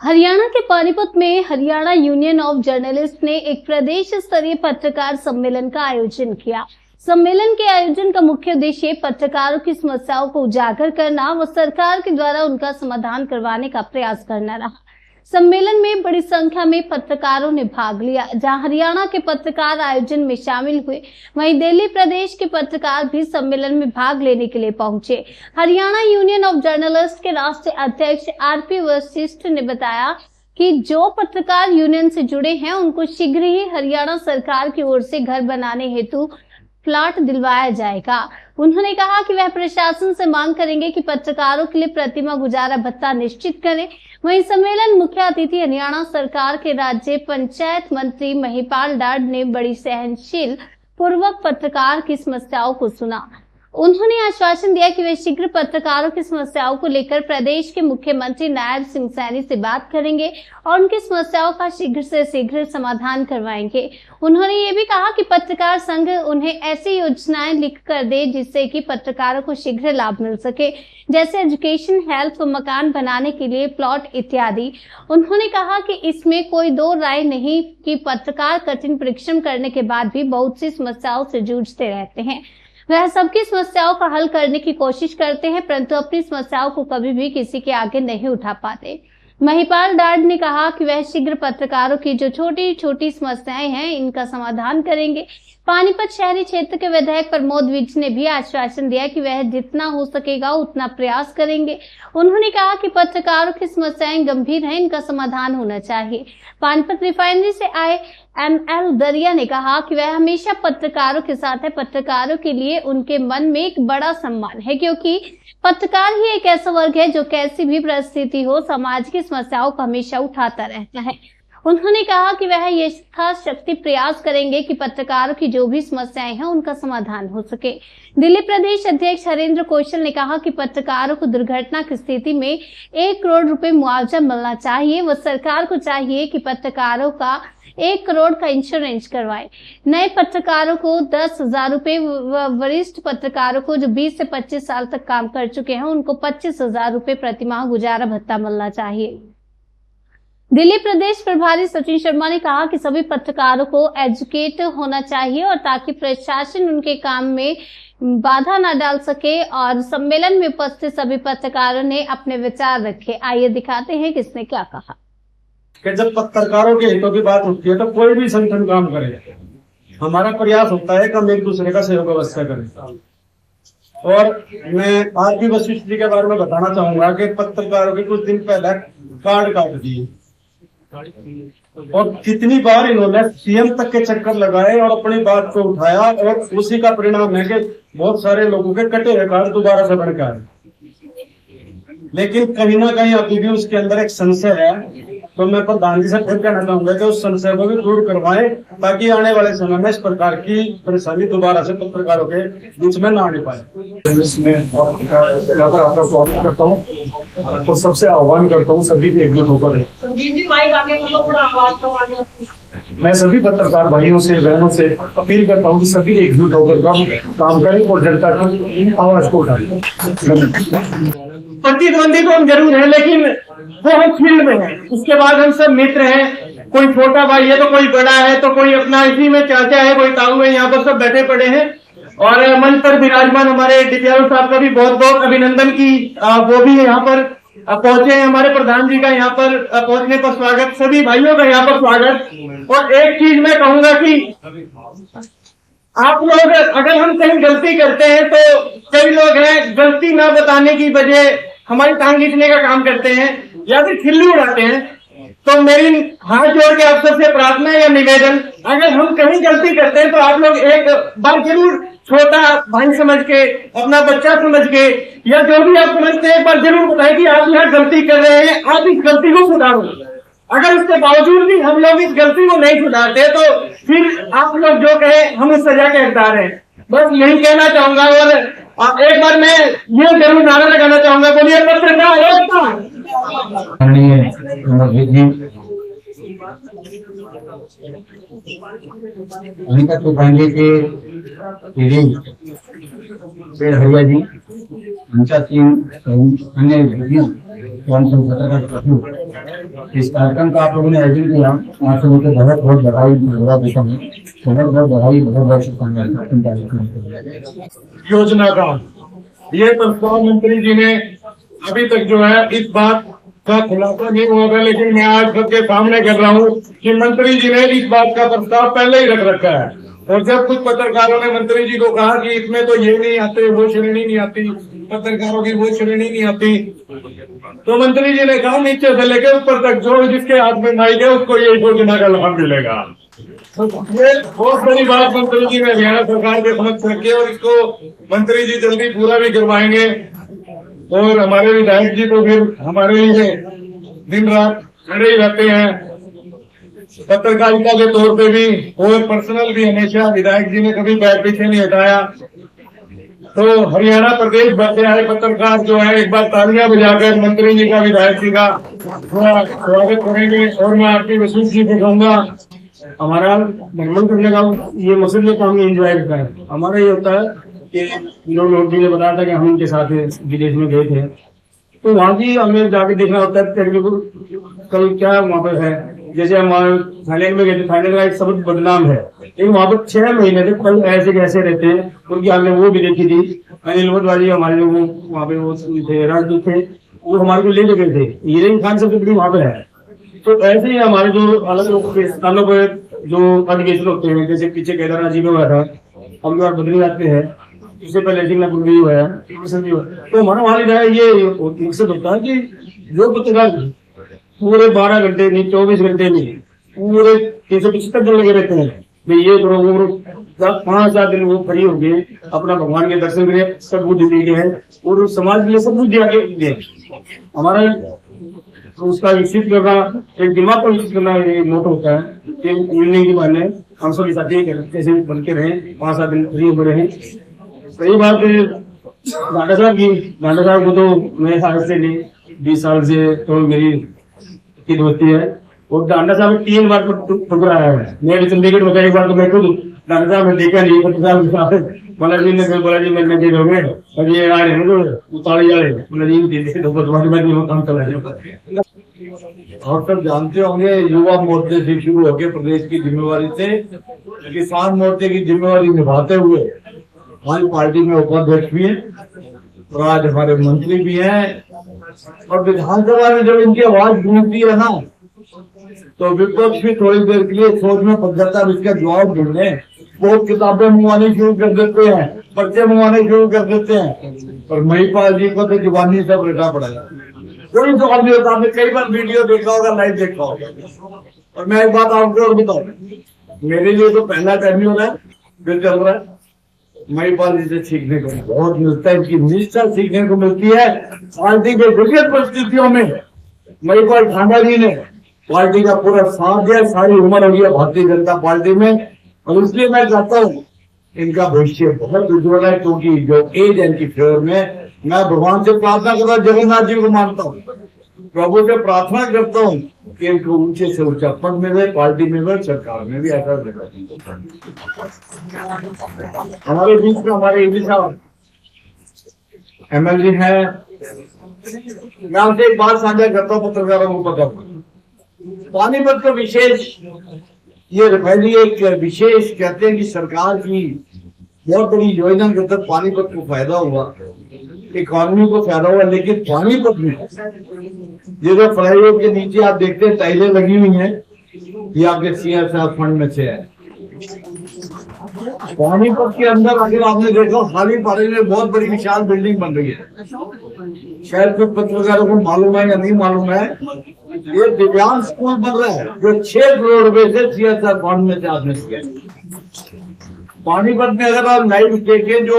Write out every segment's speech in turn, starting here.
हरियाणा के पानीपत में Haryana union of journalist ने एक प्रदेश स्तरीय पत्रकार सम्मेलन का आयोजन किया। सम्मेलन के आयोजन का मुख्य उद्देश्य पत्रकारों की समस्याओं को उजागर करना व सरकार के द्वारा उनका समाधान करवाने का प्रयास करना रहा। सम्मेलन में बड़ी संख्या में पत्रकारों ने भाग लिया। जहां हरियाणा के पत्रकार आयोजन में शामिल हुए, वहीं दिल्ली प्रदेश के पत्रकार भी सम्मेलन में भाग लेने के लिए पहुंचे। हरियाणा यूनियन ऑफ जर्नलिस्ट के राष्ट्रीय अध्यक्ष आरपी वशिष्ठ ने बताया कि जो पत्रकार यूनियन से जुड़े हैं उनको शीघ्र ही हरियाणा सरकार की ओर से घर बनाने हेतु प्लाट दिलवाया जाएगा। उन्होंने कहा कि वह प्रशासन से मांग करेंगे कि पत्रकारों के लिए प्रतिमा गुजारा भत्ता निश्चित करें। वहीं सम्मेलन मुख्य अतिथि हरियाणा सरकार के राज्य पंचायत मंत्री महिपाल डाड ने बड़ी सहनशील पूर्वक पत्रकार की समस्याओं को सुना। उन्होंने आश्वासन दिया कि वे शीघ्र पत्रकारों की समस्याओं को लेकर प्रदेश के मुख्यमंत्री नायब सिंह सैनी से बात करेंगे और उनकी समस्याओं का शीघ्र से शीघ्र समाधान करवाएंगे। उन्होंने ये भी कहा कि पत्रकार संघ उन्हें ऐसी योजनाएं लिख कर दे जिससे कि पत्रकारों को शीघ्र लाभ मिल सके, जैसे एजुकेशन, हेल्थ, मकान बनाने के लिए प्लॉट इत्यादि। उन्होंने कहा कि इसमें कोई दो राय नहीं कि पत्रकार कठिन परिश्रम करने के बाद भी बहुत सी समस्याओं से जूझते रहते हैं। वह सबकी समस्याओं का हल करने की कोशिश करते हैं, परंतु अपनी समस्याओं को कभी भी किसी के आगे नहीं उठा पाते। महिपाल डाड ने कहा कि वह शीघ्र पत्रकारों की जो छोटी छोटी समस्याएं हैं इनका समाधान करेंगे। पानीपत शहरी क्षेत्र के विधायक प्रमोद विज ने भी आश्वासन दिया कि वह जितना हो सकेगा उतना प्रयास करेंगे। उन्होंने कहा कि पत्रकारों की समस्याएं गंभीर हैं, इनका समाधान होना चाहिए। पानीपत रिफाइनरी से आए ML दरिया ने कहा कि वह हमेशा पत्रकारों के साथ है। पत्रकारों के लिए उनके मन में एक बड़ा सम्मान है, क्योंकि पत्रकार ही एक ऐसा वर्ग है जो कैसी भी परिस्थिति हो समाज की समस्याओं को हमेशा उठाता रहता है। उन्होंने कहा कि वह यथाशक्ति प्रयास करेंगे कि पत्रकारों की जो भी समस्याएं हैं उनका समाधान हो सके। दिल्ली प्रदेश अध्यक्ष हरेंद्र कौशल ने कहा कि पत्रकारों को दुर्घटना की स्थिति में 1 करोड़ रुपए मुआवजा मिलना चाहिए व सरकार को चाहिए कि पत्रकारों का 1 करोड़ का इंश्योरेंस करवाए। नए पत्रकारों को 10,000 रुपए व वरिष्ठ पत्रकारों को जो 20 से 25 साल तक काम कर चुके हैं उनको 25,000 रुपए प्रतिमाह गुजारा भत्ता मिलना चाहिए। दिल्ली प्रदेश प्रभारी सचिन शर्मा ने कहा कि सभी पत्रकारों को एजुकेट होना चाहिए और ताकि प्रशासन उनके काम में बाधा न डाल सके। और सम्मेलन में उपस्थित सभी पत्रकारों ने अपने विचार रखे। आइए दिखाते हैं किसने क्या कहा। कि जब पत्रकारों के हितों की बात होती है तो कोई भी संगठन काम करे, हमारा प्रयास होता है कि हम एक दूसरे का सहयोग व्यवस्था करें। और मैं आरपी वशिष्ठ जी के बारे में बताना चाहूंगा कि पत्रकारों के कुछ दिन पहले कार्ड काट दिए और कितनी बार इन्होंने सीएम तक के चक्कर लगाए और अपनी बात को उठाया और उसी का परिणाम है कि बहुत सारे लोगों के कटे हुए कार्ड दोबारा से बन के आए। लेकिन कहीं ना कहीं अभी भी उसके अंदर एक संशय है, तो मैं प्रधान जी से फिर कहना चाहूंगा कि उस संशय को भी दूर करवाएं ताकि आने वाले समय में इस प्रकार की परेशानी दोबारा से पत्रकारों के बीच में ना आने पाए। इसमें आपका स्वागत करता हूँ और सबसे आह्वान करता हूँ सभी एकजुट होकर मैं सभी पत्रकार भाइयों से बहनों से अपील करता हूँ कि सभी एकजुट होकर काम करें और जनता की आवाज को उठाएं। प्रतिद्वंदी तो हम जरूर है, लेकिन वो हम फील्ड में है, उसके बाद हम सब मित्र हैं। कोई छोटा भाई है तो कोई बड़ा है तो कोई अपना इसी में चाचा है, कोई ताऊ है। यहाँ पर सब बैठे पड़े हैं और मंच पर विराजमान हमारे डीपीआर साहब का भी बहुत बहुत अभिनंदन की वो भी यहाँ पर पहुंचे हैं। हमारे प्रधान जी का यहाँ पर पहुंचने पर स्वागत, सभी भाइयों का यहाँ पर स्वागत। और एक चीज मैं कहूंगा कि आप लोग अगर हम कहीं गलती करते हैं तो कई लोग हैं गलती ना बताने की वजह हमारी टांग खींचने का काम करते हैं या फिर खिल्ली उड़ाते हैं। तो मेरी हाथ जोड़ के आप सबसे प्रार्थना या निवेदन, अगर हम कहीं गलती करते हैं तो आप लोग एक बार जरूर छोटा भाई समझ के, अपना बच्चा समझ के या जो भी आप समझते हैं एक बार जरूर बताएं कि आप यहाँ गलती कर रहे हैं, आप इस गलती को सुधारो। अगर उसके बावजूद भी हम लोग इस गलती को नहीं सुधारते तो फिर आप लोग जो कहे हम उस सजा के हकदार हैं। बस यही कहना चाहूंगा। और एक बार मैं ये जरूर नारा लगाना चाहूंगा, बोलिए पत्रकार एकता। हरिया जी, अन्य इस कार्यक्रम का आप लोगों ने आयोजन किया, आप लोगों को बहुत बहुत बधाई, बहुत बहुत बधाई, बहुत बहुत शुभकामनाएं। योजना का ये प्रस्ताव मंत्री जी ने अभी तक जो है इस बात का खुलासा नहीं हुआ था, लेकिन मैं आज सबके सामने कर रहा हूँ कि मंत्री जी ने इस बात का प्रस्ताव पहले ही रख रखा है। और जब कुछ पत्रकारों ने मंत्री जी को कहा कि इसमें तो ये नहीं आते, वो श्रेणी नहीं आती, पत्रकारों की वो श्रेणी नहीं आती, तो मंत्री जी ने कहा नीचे से लेकर ऊपर तक जो जिसके हाथ में माइक है उसको ये योजना का लाभ मिलेगा। तो ये बहुत बड़ी बात मंत्री जी ने हरियाणा सरकार के समक्ष रखी और इसको मंत्री जी जल्दी पूरा भी करवाएंगे। और हमारे विधायक जी तो फिर हमारे लिए दिन रात खड़े ही रहते हैं, पत्रकारिता के तौर पे भी और पर्सनल भी। हमेशा विधायक जी ने कभी पैर पीछे नहीं हटाया। तो हरियाणा प्रदेश भर से आए पत्रकार जो है एक बार तालियां बजाकर मंत्री जी का, विधायक जी का थोड़ा स्वागत करेंगे। और मैं आपकी वसूल जी को कहूंगा, हमारा निर्मल करने का ये मकसद में काम एंजॉय करता है। हमारा ये होता है कि लोग जी ने बताया था कि हम उनके साथ विदेश में गए थे, तो वहाँ भी हमें जाके देखना होता है कल क्या वहाँ पर है। जैसे हम थाईलैंड में गए थे, थाईलैंड का एक शब्द बदनाम है, लेकिन वहाँ पर 6 महीने तक कल ऐसे कैसे रहते हैं, उनकी हमने वो भी देखी थी। अनिल वाली हमारे लोग वहाँ पे वो थे, राजदूत थे, वो हमारे को ले गए थे। हीरेन खान सबसे बड़ी वहाँ पे है। तो ऐसे ही हमारे जो अलग अलग स्थानों पर जो अधिवेशन होते हैं, जैसे पीछे केदारनाथ जी में हुआ था, हम लोग बद्रीनाथ पे है, इससे पहले सिंगापुर भी हुआ है, तो हमारा वहाँ ये मकसद होता है कि जो पत्रकार पूरे 12 घंटे नहीं, 24 घंटे नहीं, पूरे 375 दिन लगे रहते हैं, भाई ये करो वो करो, 5-7 दिन वो फ्री हो गए, अपना भगवान के दर्शन करें, सब कुछ दिए गए हैं और समाज के लिए सब कुछ दिया गया। हमारा उसका विकसित करना, एक दिमाग को विकसित करना ये मोटो होता है कि इवनिंग के बहाने हम सब साथ कैसे बन के रहे, 5-7 दिन फ्री हो रहे। सही बात है डांडा साहब की, डांडा साहब को तो मैं साल से नहीं 20 साल से तो मेरी किद होती है। और डांडा साहब 3 बार ठुकरा है, मैं चंडीगढ़ में एक बार तो मैं खुद डांडा साहब ने देखा नहीं, बालाजी ने बालाजी मैंने दे दोगे अब ये आ रहे हैं उतारी जा रहे हैं, तो काम चला जाएगा। और सब जानते होंगे युवा मोर्चे से शुरू होकर प्रदेश की जिम्मेवारी से किसान मोर्चे की जिम्मेवारी निभाते हुए हमारी पार्टी में उपाध्यक्ष भी है और आज हमारे मंत्री भी हैं। और विधानसभा में जब इनकी आवाज गूंजती है ना, तो विपक्ष भी थोड़ी देर के लिए सोच में पड़ जाता है इसका जवाब ढूंढने। वो किताबें मंगवानी शुरू कर देते हैं, पर्चे मंगवाने शुरू कर देते हैं। और महिपाल जी को तो जुबानी सब रटा पड़ा है, कोई जवाब नहीं होता। आपने कई बार वीडियो देखा होगा, लाइव देखा होगा। और मैं एक बात आपको और बताऊं, मेरे लिए तो पहला टर्मिनल है, फिर चल रहा है। महिपाल जी से सीखने को बहुत मिलता है, इनकी निष्ठा सीखने को मिलती है। पार्टी के विकट परिस्थितियों में महिपाल ठांडा जी ने पार्टी का पूरा साथ दिया, सारी उम्र हो गई भारतीय जनता पार्टी में। और इसलिए मैं चाहता हूँ इनका भविष्य बहुत उज्जवल है, क्योंकि जो एज है इनकी फेवर में। मैं भगवान से प्रार्थना करता हूँ, जगन्नाथ जी को मानता हूँ, प्रभु से प्रार्थना करता हूँ कि इनको ऊंचे से ऊंचा पद मिले, पार्टी में भी, सरकार में भी। ऐसा हमारे बीच में हमारे एडी साहब MLA है। मैं आपसे एक बात साझा करता हूँ, पत्रकारों को पता पानीपत का विशेष ये रिफाइनरी एक विशेष कहते हैं कि सरकार की बहुत बड़ी योजना के तहत पानीपत को फायदा हुआ, इकोनॉमी को फायदा हुआ। लेकिन पानीपत में ये जो फ्लाईओवर के नीचे आप देखते हैं टाइलें लगी हुई हैं, ये आपके CSR फंड में से है। पानीपत के अंदर अगर आपने देखा खाली पानी में बहुत बड़ी विशाल बिल्डिंग बन रही है। शायद कुछ पत्रकारों को मालूम है या नहीं मालूम है, ये दिव्यांग स्कूल बन रहा है जो 6 करोड़ रुपए से CSR फंड में से आपने किया। पानीपत में अगर आप लाइट देखें, जो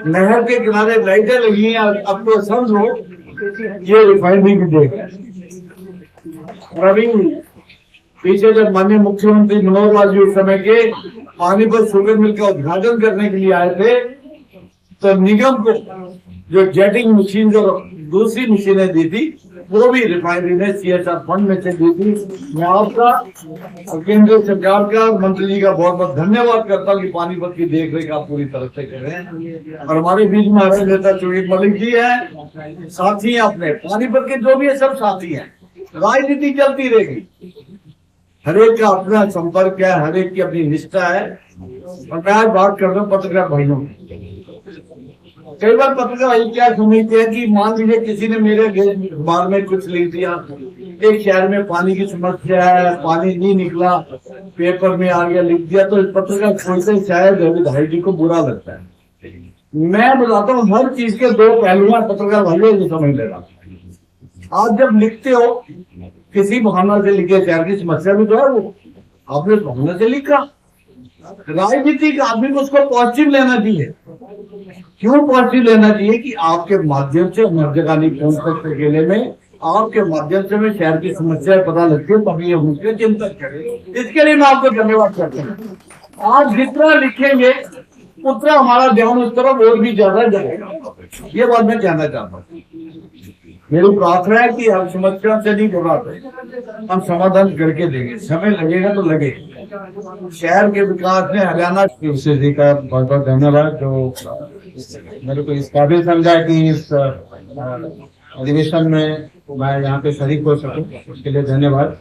नहर के किनारे लाइटें लगी हैं, अब तो समझो ये रिफाइनरी की देख है। और अभी पीछे जब माननीय मुख्यमंत्री मनोहर लाल जी उस समय के पानीपत शुगर मिल का उद्घाटन करने के लिए आए थे, तो निगम को जो जेटिंग मशीन जो दूसरी मशीनें दी थी वो भी रिफाइनरी ने CSR फंड में से दी थी। मैं आपका केंद्र सरकार का मंत्री जी का बहुत बहुत धन्यवाद करता हूँ कि पानीपत की देख रेख आप पूरी तरह से कर रहे हैं। और हमारे बीच में हमारे नेता चुड़ीक मलिक जी है, साथी हैं अपने पानीपत के, जो भी है सब साथी हैं। राजनीति चलती रहेगी, हर एक का अपना संपर्क है, हर एक की अपनी निष्ठा है। और मैं आज बात कर रहा हूँ पत्रकार भाइयों की। कई बार पत्रकार भाई क्या समझते हैं कि मान लीजिए किसी ने मेरे अखबार में कुछ लिख दिया, एक शहर में पानी की समस्या है, पानी नहीं निकला, पेपर में आ गया, लिख दिया, तो पत्रकार सोचते शायद भाई जी को बुरा लगता है। मैं बताता हूँ हर चीज के दो पहलू हैं, पत्रकार भाइयों को समझ लेना। आप जब लिखते हो किसी भावना से लिखे, शहर की समस्या भी तो है, वो आपने भावना से लिखा। राजनीतिक आदमी को उसको पॉजिटिव लेना चाहिए। क्यों पॉजिटिव लेना चाहिए? कि आपके माध्यम से हर जगह नहीं पहुंच सकते अकेले में, आपके माध्यम से में शहर की समस्या पता लगती है, तभी हम उसके चिंतन करें। इसके लिए मैं आपको धन्यवाद करता हूँ। आप जितना लिखेंगे उतना हमारा ध्यान उस तरफ और भी ज्यादा जाएगा। ये बात मैं कहना चाहता हूँ। मेरी प्रार्थना है कि हम समस्या से नहीं घबराते, हम समाधान करके देंगे। समय लगेगा तो लगेगा। शहर के विकास में हरियाणा जी का बहुत बहुत धन्यवाद, जो मेरे को इस काबिल समझा कि इस अधिवेशन में मैं यहाँ पे शरीक हो सकूं, उसके लिए धन्यवाद।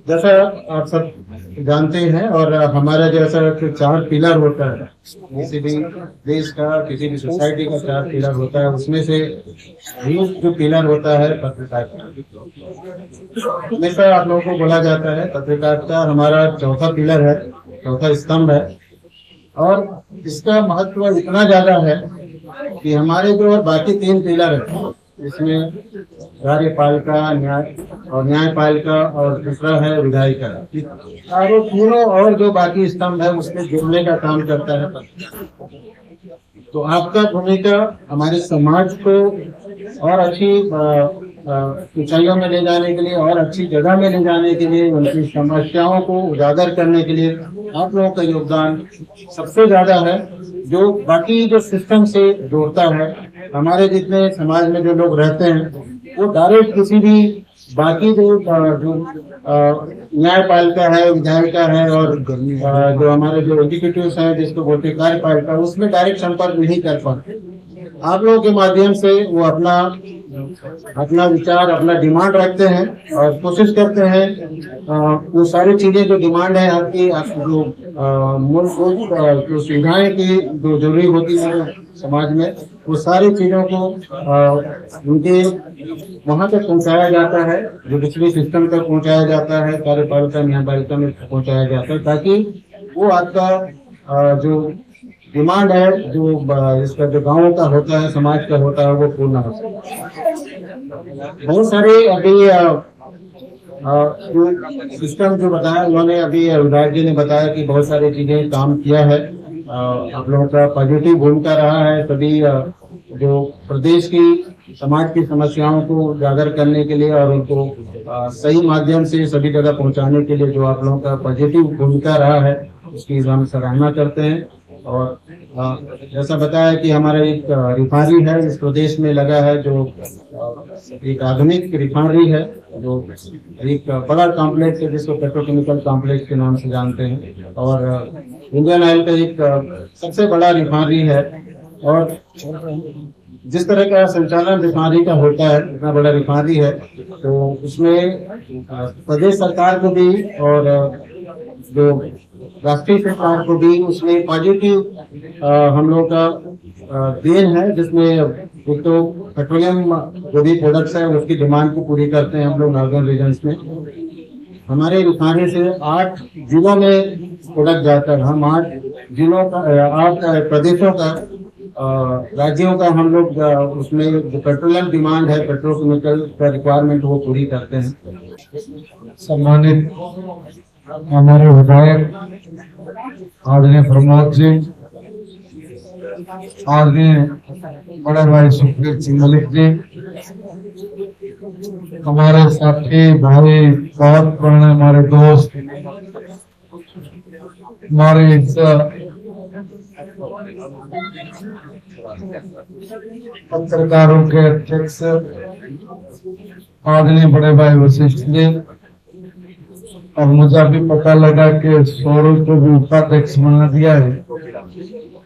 जैसा आप सब जानते हैं, और हमारा जैसा 4 पिलर होता है किसी भी देश का, किसी भी सोसाइटी का 4 पिलर होता है, उसमें से एक जो पिलर होता है पत्रकारिता। हमेशा आप लोगों को बोला जाता है पत्रकारिता हमारा चौथा पिलर है, चौथा स्तंभ है। और इसका महत्व इतना ज्यादा है कि हमारे जो बाकी 3 पिलर है, इसमें कार्यपालिका, न्याय और न्यायपालिका, और दूसरा है विधायिका, सारे तीनों और जो बाकी स्तंभ है उसमें जुड़ने का काम करता है। तो आपका भूमिका हमारे समाज को और अच्छी ऊंचाइयों में ले जाने के लिए और अच्छी जगह में ले जाने के लिए, उनकी समस्याओं को उजागर करने के लिए आप लोगों का योगदान सबसे ज्यादा है, जो बाकी जो सिस्टम से जोड़ता है। हमारे जितने समाज में जो लोग रहते हैं वो डायरेक्ट किसी भी बाकी जो न्यायपालिका है, विधायिका है, और जो हमारे जो एग्जीक्यूटिव है जिसको बोलते हैं कार्यपालिका, उसमें डायरेक्ट संपर्क नहीं कर पाते। आप लोगों के माध्यम से वो अपना विचार, अपना डिमांड रखते हैं और कोशिश करते हैं वो सारी चीजें जो डिमांड है आपकी, जो मूलभूत जो सुविधाएं की जो जरूरी होती है समाज में, वो सारी चीजों को उनके वहां तक पहुंचाया जाता है, जुडिशरी सिस्टम तक पहुंचाया जाता है, कार्यपालिका न्यायपालिका में पहुंचाया जाता है, ताकि वो आपका जो डिमांड है, जो इसका जो गाँव का होता है, समाज का होता है, वो पूर्ण हो सके। बहुत सारे अभी सिस्टम जो बताया उन्होंने, अभी विधायक जी ने बताया कि बहुत सारी चीजें काम किया है। आप लोगों का पॉजिटिव भूमिका रहा है सभी जो प्रदेश की समाज की समस्याओं को उजागर करने के लिए और उनको सही माध्यम से सभी जगह पहुंचाने के लिए जो आप लोगों का पॉजिटिव भूमिका रहा है, उसकी हम सराहना करते हैं। और जैसा बताया कि हमारा एक रिफाइनरी है इस प्रदेश में लगा है, जो एक आधुनिक रिफाइनरी है, जो एक बड़ा कॉम्प्लेक्स है जिसको पेट्रोकेमिकल कॉम्प्लेक्स के नाम से जानते हैं, और इंडियन ऑयल का एक सबसे बड़ा रिफाइनरी है। और जिस तरह का संचालन रिफाइनरी का होता है, इतना बड़ा रिफाइनरी है, तो उसमें प्रदेश सरकार को भी और जो राष्ट्रीय सरकार को भी उसमें पॉजिटिव हम लोग का देन है, जिसमें एक तो पेट्रोलियम जो भी प्रोडक्ट्स है उसकी डिमांड को पूरी करते हैं हम लोग नॉर्दर्न रीजन्स में। हमारे रिफाइनरी से 8 जिलों में प्रोडक्ट जाता है। हम 8 जिलों का 8 प्रदेशों का राज्यों का हम लोग उसमें जो पेट्रोलियम डिमांड है, पेट्रोकेमिकल का रिक्वायरमेंट वो पूरी करते हैं। सम्मानित हमारे विधायक आदरणीय प्रमोद जी, आदरणीय बड़े भाई सुखदेव सिंह मलिक जी, हमारे साथी भाई, बहुत पुराने हमारे दोस्त, हमारे पत्रकारों के अध्यक्ष आदरणीय बड़े भाई वशिष्ठ जी, और मुझे अभी पता लगा कि सौरभ को भी उपाध्यक्ष बना दिया है,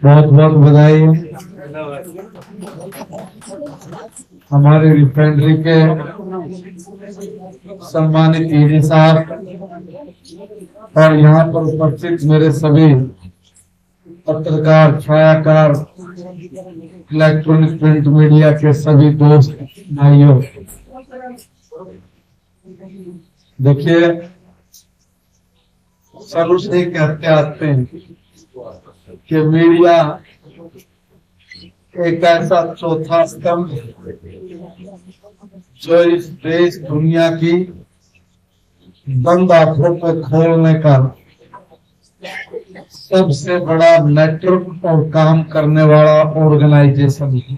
बहुत बहुत बधाई। हमारे रिफाइनरी के सम्मानित ईडी साहब और यहाँ पर उपस्थित मेरे सभी पत्रकार, छायाकार, इलेक्ट्रॉनिक प्रिंट मीडिया के सभी दोस्त भाइयों, देखिए सब से कहते आते हैं कि मीडिया एक ऐसा चौथा स्तंभ जो इस देश दुनिया की बंद आंखों को खोलने का सबसे बड़ा नेटवर्क और काम करने वाला ऑर्गेनाइजेशन है।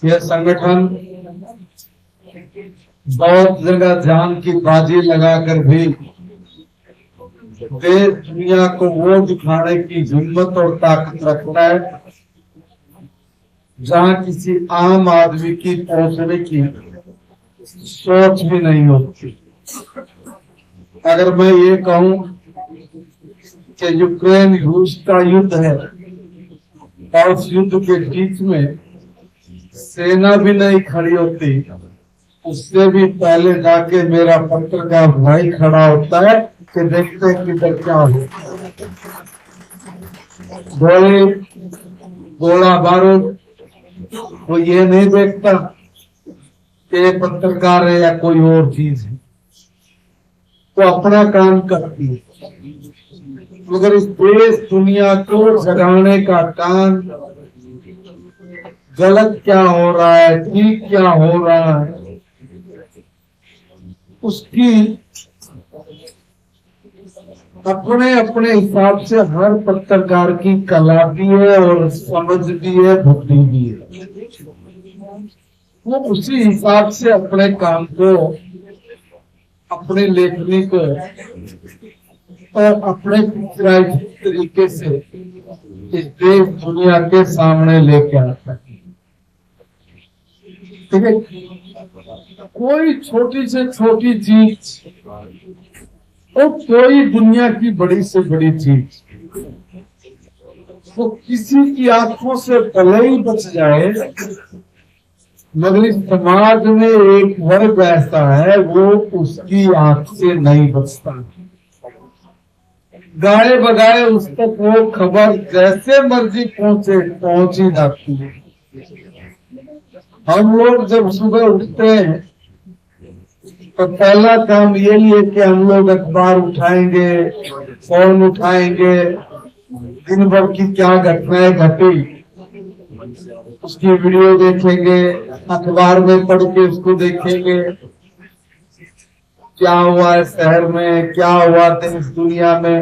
यह संगठन बहुत जगह जान की बाजी लगाकर भी देश दुनिया को वो दिखाने की हिम्मत और ताकत रखता है जहां किसी आम आदमी की पहुंचने की सोच भी नहीं होती। अगर मैं ये कहूं कि यूक्रेन रूस का युद्ध है और उस युद्ध के बीच में सेना भी नहीं खड़ी होती, उससे भी पहले जाके मेरा पत्रकार भाई खड़ा होता है कि देखते हैं किधर क्या हो, गोला बारूद, वो ये नहीं देखता कि ये पत्रकार है या कोई और चीज है, वो अपना काम करती है। मगर इस देश दुनिया को जगाने का काम, गलत क्या हो रहा है, ठीक क्या हो रहा है, उसकी अपने अपने हिसाब से हर पत्रकार की कला भी है और समझ भी है, बुद्धि भी है। वो उसी हिसाब से अपने काम को, अपने लेखनी को और अपने तरीके से इस देश दुनिया के सामने लेके आता है। ठीक है, कोई छोटी से छोटी चीज और कोई दुनिया की बड़ी से बड़ी चीज वो किसी की आंखों से भले ही बच जाए, मगर इस समाज में एक वर्ग ऐसा है वो उसकी आंख से नहीं बचता। गाए बगाए उस तक वो खबर जैसे मर्जी पहुंच ही जाती है। हम लोग जब सुबह उठते हैं तो पहला काम यही है कि हम लोग अखबार उठाएंगे, फोन उठाएंगे, दिन भर की क्या घटनाएं घटी उसकी वीडियो देखेंगे, अखबार में पढ़ के उसको देखेंगे, क्या हुआ है शहर में, क्या हुआ देश दुनिया में।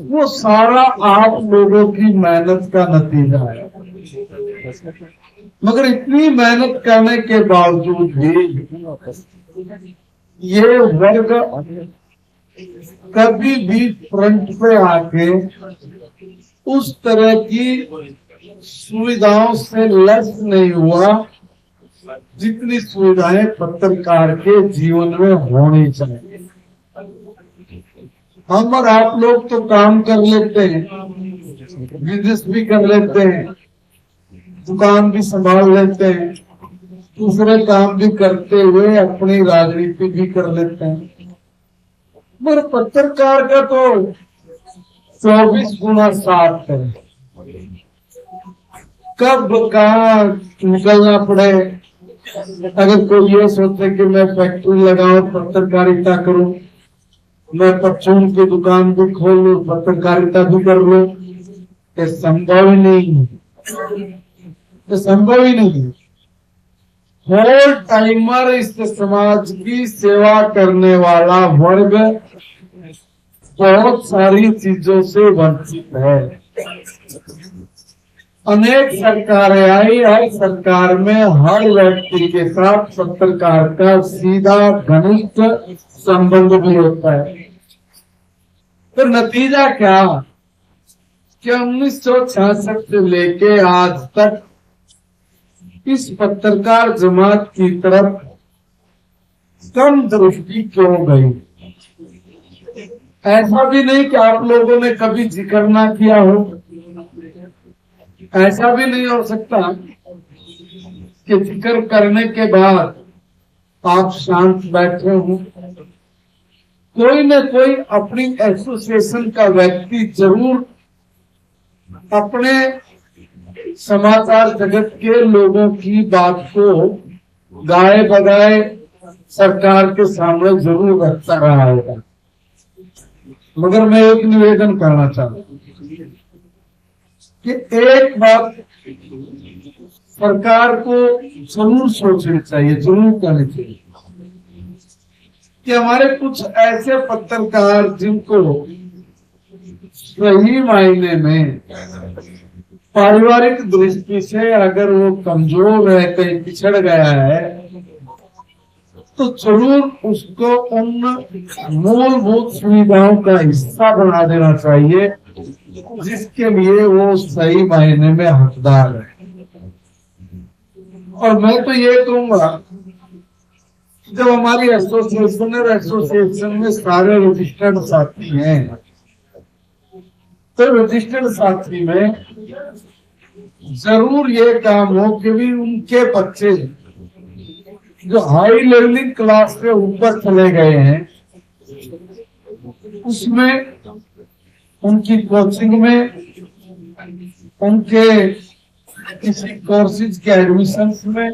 वो सारा आप लोगों की मेहनत का नतीजा है। मगर इतनी मेहनत करने के बावजूद भी ये वर्ग कभी भी फ्रंट पे आके उस तरह की सुविधाओं से लैस नहीं हुआ जितनी सुविधाएं पत्रकार के जीवन में होनी चाहिए। हम और आप लोग तो काम कर लेते हैं, बिजनेस भी कर लेते हैं, दुकान भी संभाल लेते हैं, दूसरे काम भी करते हुए अपनी राजनीति भी कर लेते हैं। मगर पत्रकार का तो 24 गुना 7 है। कब कहाँ निकलना पड़े, अगर कोई ये सोचे कि मैं फैक्ट्री लगाऊं पत्रकारिता करूं, मैं परचून की दुकान भी खोल लूं पत्रकारिता भी कर लूं, ये संभव ही नहीं है, ये संभव ही नहीं है। होल टाइमर इस समाज की सेवा करने वाला वर्ग बहुत सारी चीजों से वंचित है। अनेक सरकारें आई, हर सरकार में हर व्यक्ति के साथ पत्रकार का सीधा घनिष्ठ संबंध भी होता है। तो नतीजा क्या, कि 1966 से लेके आज तक इस पत्रकार जमात की तरफ कम दृष्टि क्यों गई? ऐसा भी नहीं कि आप लोगों ने कभी जिक्र ना किया हो, ऐसा भी नहीं हो सकता कि जिक्र करने के बाद आप शांत बैठे हो। कोई न कोई अपनी एसोसिएशन का व्यक्ति जरूर अपने समाचार जगत के लोगों की बात को गाए बगाए सरकार के सामने जरूर रखता रहा होगा। मगर मैं एक निवेदन करना चाहता हूं कि एक बात सरकार को जरूर सोचनी चाहिए, जरूर करनी चाहिए कि हमारे कुछ ऐसे पत्रकार जिनको सही मायने में पारिवारिक दृष्टि से अगर वो कमजोर है, कहीं पिछड़ गया है, तो जरूर उसको उन मूलभूत सुविधाओं का हिस्सा बना देना चाहिए जिसके लिए वो सही मायने में हकदार है। और मैं तो ये कहूंगा, जब हमारी एसोसिएशन है, एसोसिएशन में सारे रजिस्टर्ड साथी हैं, तो रजिस्टर्ड साथी में जरूर ये काम हो कि भी उनके बच्चे जो हाई लेवलिंग क्लास से ऊपर चले गए हैं, उसमें उनकी कोचिंग में, उनके किसी कोर्सेज के एडमिशन में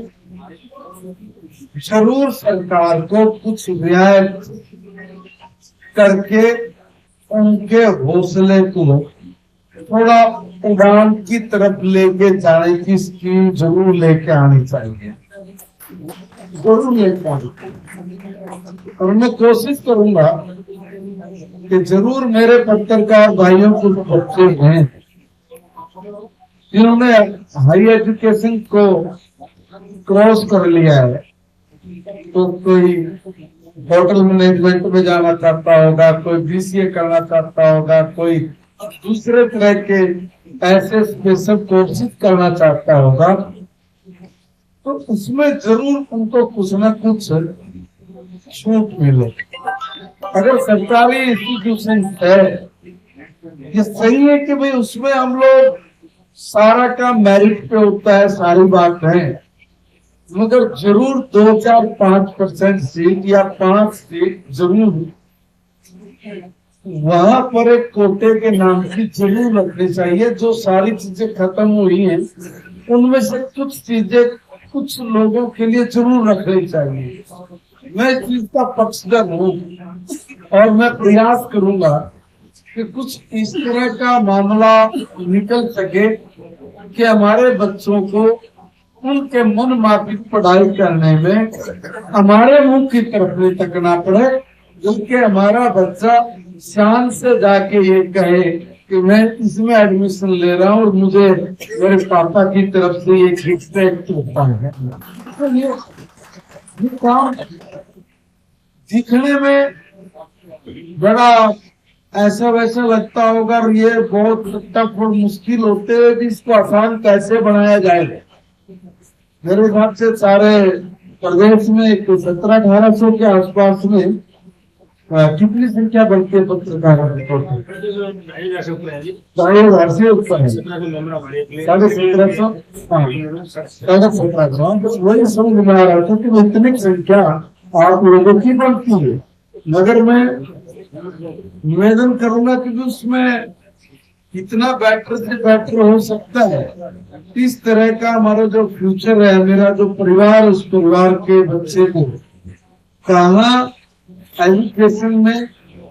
जरूर सरकार को कुछ रियायत करके उनके हौसले को थोड़ा उड़ान की तरफ लेके जाने की स्कीम जरूर लेके आनी चाहिए, जरूर लेके आनी। और मैं कोशिश करूंगा कि जरूर मेरे पत्रकार भाइयों को बच्चे हैं जिन्होंने हाई एजुकेशन को क्रॉस कर लिया है, तो कोई होटल मैनेजमेंट में जाना चाहता होगा, कोई बीसीए करना चाहता होगा, कोई दूसरे तरह के ऐसे स्पेशल कोर्सेज करना चाहता होगा, तो उसमें जरूर उनको कुछ ना कुछ छूट मिले। अगर सरकारी इंस्टीट्यूशन है, ये सही है कि भाई उसमें हम लोग सारा काम मेरिट पे होता है, सारी बात है, मगर जरूर 2, 4, 5% सीट या 5 सीट जरूर वहां पर एक कोटे के नाम की जरूर रखनी चाहिए। जो सारी चीजें खत्म हुई हैं, उनमें से कुछ चीजें कुछ लोगों के लिए जरूर रखनी चाहिए। मैं इस चीज का पक्षधर हूँ और मैं प्रयास करूंगा कि कुछ इस तरह का मामला निकल सके कि हमारे बच्चों को उनके मन माफिक पढ़ाई करने में हमारे मुंह की तरफ नहीं तकना पड़े, बल्कि हमारा बच्चा शान से जाके ये कहे कि मैं इसमें एडमिशन ले रहा हूँ और मुझे मेरे पापा की तरफ से ये रिस्पेक्ट होता है। तो ये काम दिखने में बड़ा ऐसा वैसा लगता होगा और ये बहुत टफ और मुश्किल होते हुए भी इसको आसान कैसे बनाया जाएगा। मेरे हिसाब से सारे प्रदेश में 1700-1800 के आसपास में कितनी संख्या बनती है पत्रकारों की? 2,500 से ऊपर है, 1750। वही समझ में आ रहा था कि इतनी संख्या आप लोगों की बनती है, मगर मैं निवेदन करूंगा कि उसमें कितना बेटर से बेटर हो सकता है। इस तरह का हमारा जो फ्यूचर है, मेरा जो परिवार, उस परिवार के बच्चे को कहाँ एजुकेशन में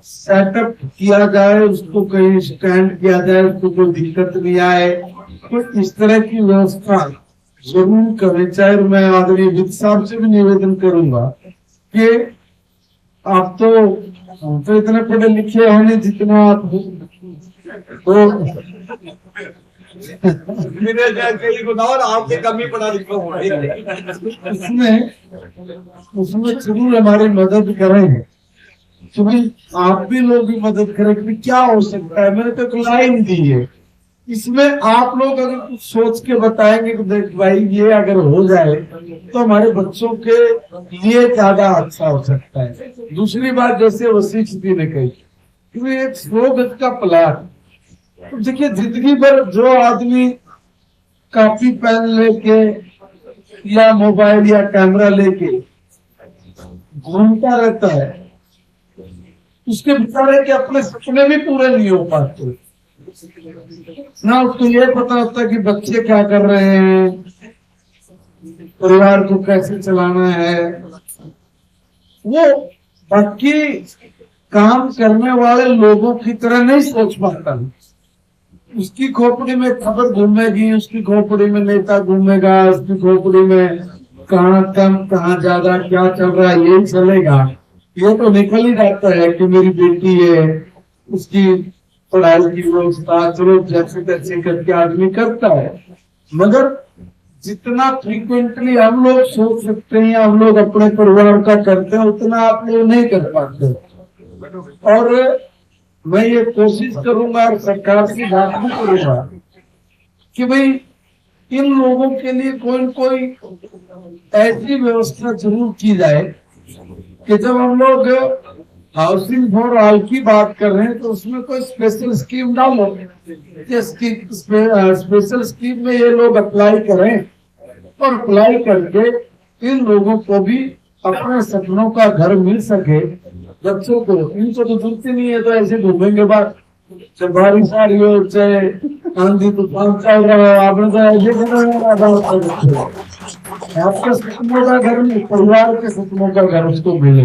सेटअप किया जाए, उसको कहीं स्टैंड किया जाए, उसको कोई दिक्कत नहीं आए, तो इस तरह की व्यवस्था जरूर करनी चाहिए। मैं आदरणीय वित्त साहब से भी निवेदन करूंगा कि आप तो इतने पढ़े लिखे हैं नहीं जितना आप, तो आपके कमी पढ़ा लिखा उसमें जरूर हमारी मदद करें, क्योंकि आप भी लोग भी मदद करें कि क्या हो सकता है। मैंने तो एक लाइन दी है इसमें आप लोग अगर कुछ सोच के बताएंगे कि देख भाई ये अगर हो जाए तो हमारे बच्चों के लिए ज्यादा अच्छा हो सकता है। दूसरी बात, जैसे वशिष्ठ जी ने कही कि एक 100 गज का प्लाट, तो देखिए जिंदगी भर जो आदमी कॉपी पेन लेके या मोबाइल या कैमरा लेके घूमता रहता है, उसके बेचारे के अपने सपने भी पूरे नहीं हो पाते ना। उसको ये पता होता है कि बच्चे क्या कर रहे हैं, परिवार को कैसे चलाना है। वो बाकी काम करने वाले लोगों की तरह नहीं सोच पाता। उसकी खोपड़ी में खबर घूमेगी, उसकी खोपड़ी में नेता घूमेगा, उसकी खोपड़ी में कहाँ कम कहाँ ज्यादा क्या चल रहा है यही चलेगा। ये तो निकल ही जाता है कि मेरी बेटी है, उसकी पढ़ाई की व्यवस्था चलो जैसे तैसे करके आदमी करता है, मगर जितना फ्रीक्वेंटली हम लोग सोच सकते हैं, हम लोग अपने परिवार का करते हैं, उतना आप लोग नहीं कर पाते। और मैं ये कोशिश करूंगा और सरकार से बात भी करूंगा कि भाई इन लोगों के लिए कोई न कोई ऐसी व्यवस्था जरूर की जाए कि जब हम लोग हाउसिंग फॉर ऑल की बात कर रहे हैं तो उसमें कोई स्पेशल स्कीम डालो। स्पेशल स्कीम में ये लोग अप्लाई करें और अप्लाई करके इन लोगों को भी अपने सपनों का घर मिल सके। बच्चों को इनको तो जरूरत ही नहीं है, तो ऐसे घूमेंगे बात, चाहे बारिश आ रही हो चाहे आंधी तूफान चल रहा हो, आपने तो ऐसे आपके सपनों का घर नहीं, परिवार के सपनों का घर उसको मिले।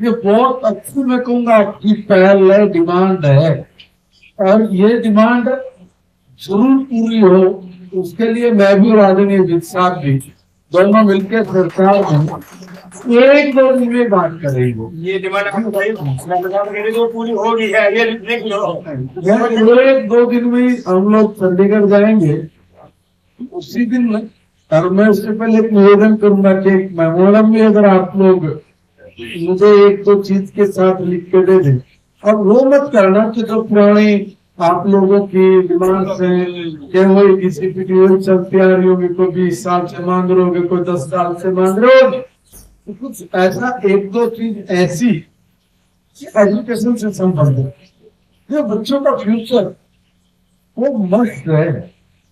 ये बहुत अच्छी मैं कहूंगा आपकी पहल है, डिमांड है, और ये डिमांड जरूर पूरी हो। उसके लिए मैं भी और आदरणीय वित्त साहब भी दोनों मिलकर सरकार में एक दो दिन में बात करेंगे। ये डिमांड हम तो पूरी होगी है, ये एक दो दिन में हम लोग चंडीगढ़ जाएंगे। उसी दिन और मैं उससे पहले एक निवेदन करूंगा कि एक मेमोरेंडम भी अगर आप लोग मुझे एक दो चीज के साथ लिख के दे दें, और वो मत करना कि जो पुरानी आप लोगों की डिमांड से कि वही किसी पीटीओ चलती आ रही होगी, कोई 20 साल से मांग रहे होगे, कोई 10 साल से मांग रहे होगे, तो कुछ ऐसा एक दो चीज ऐसी एजुकेशन से संबंधित जो बच्चों का फ्यूचर वो मस्त है।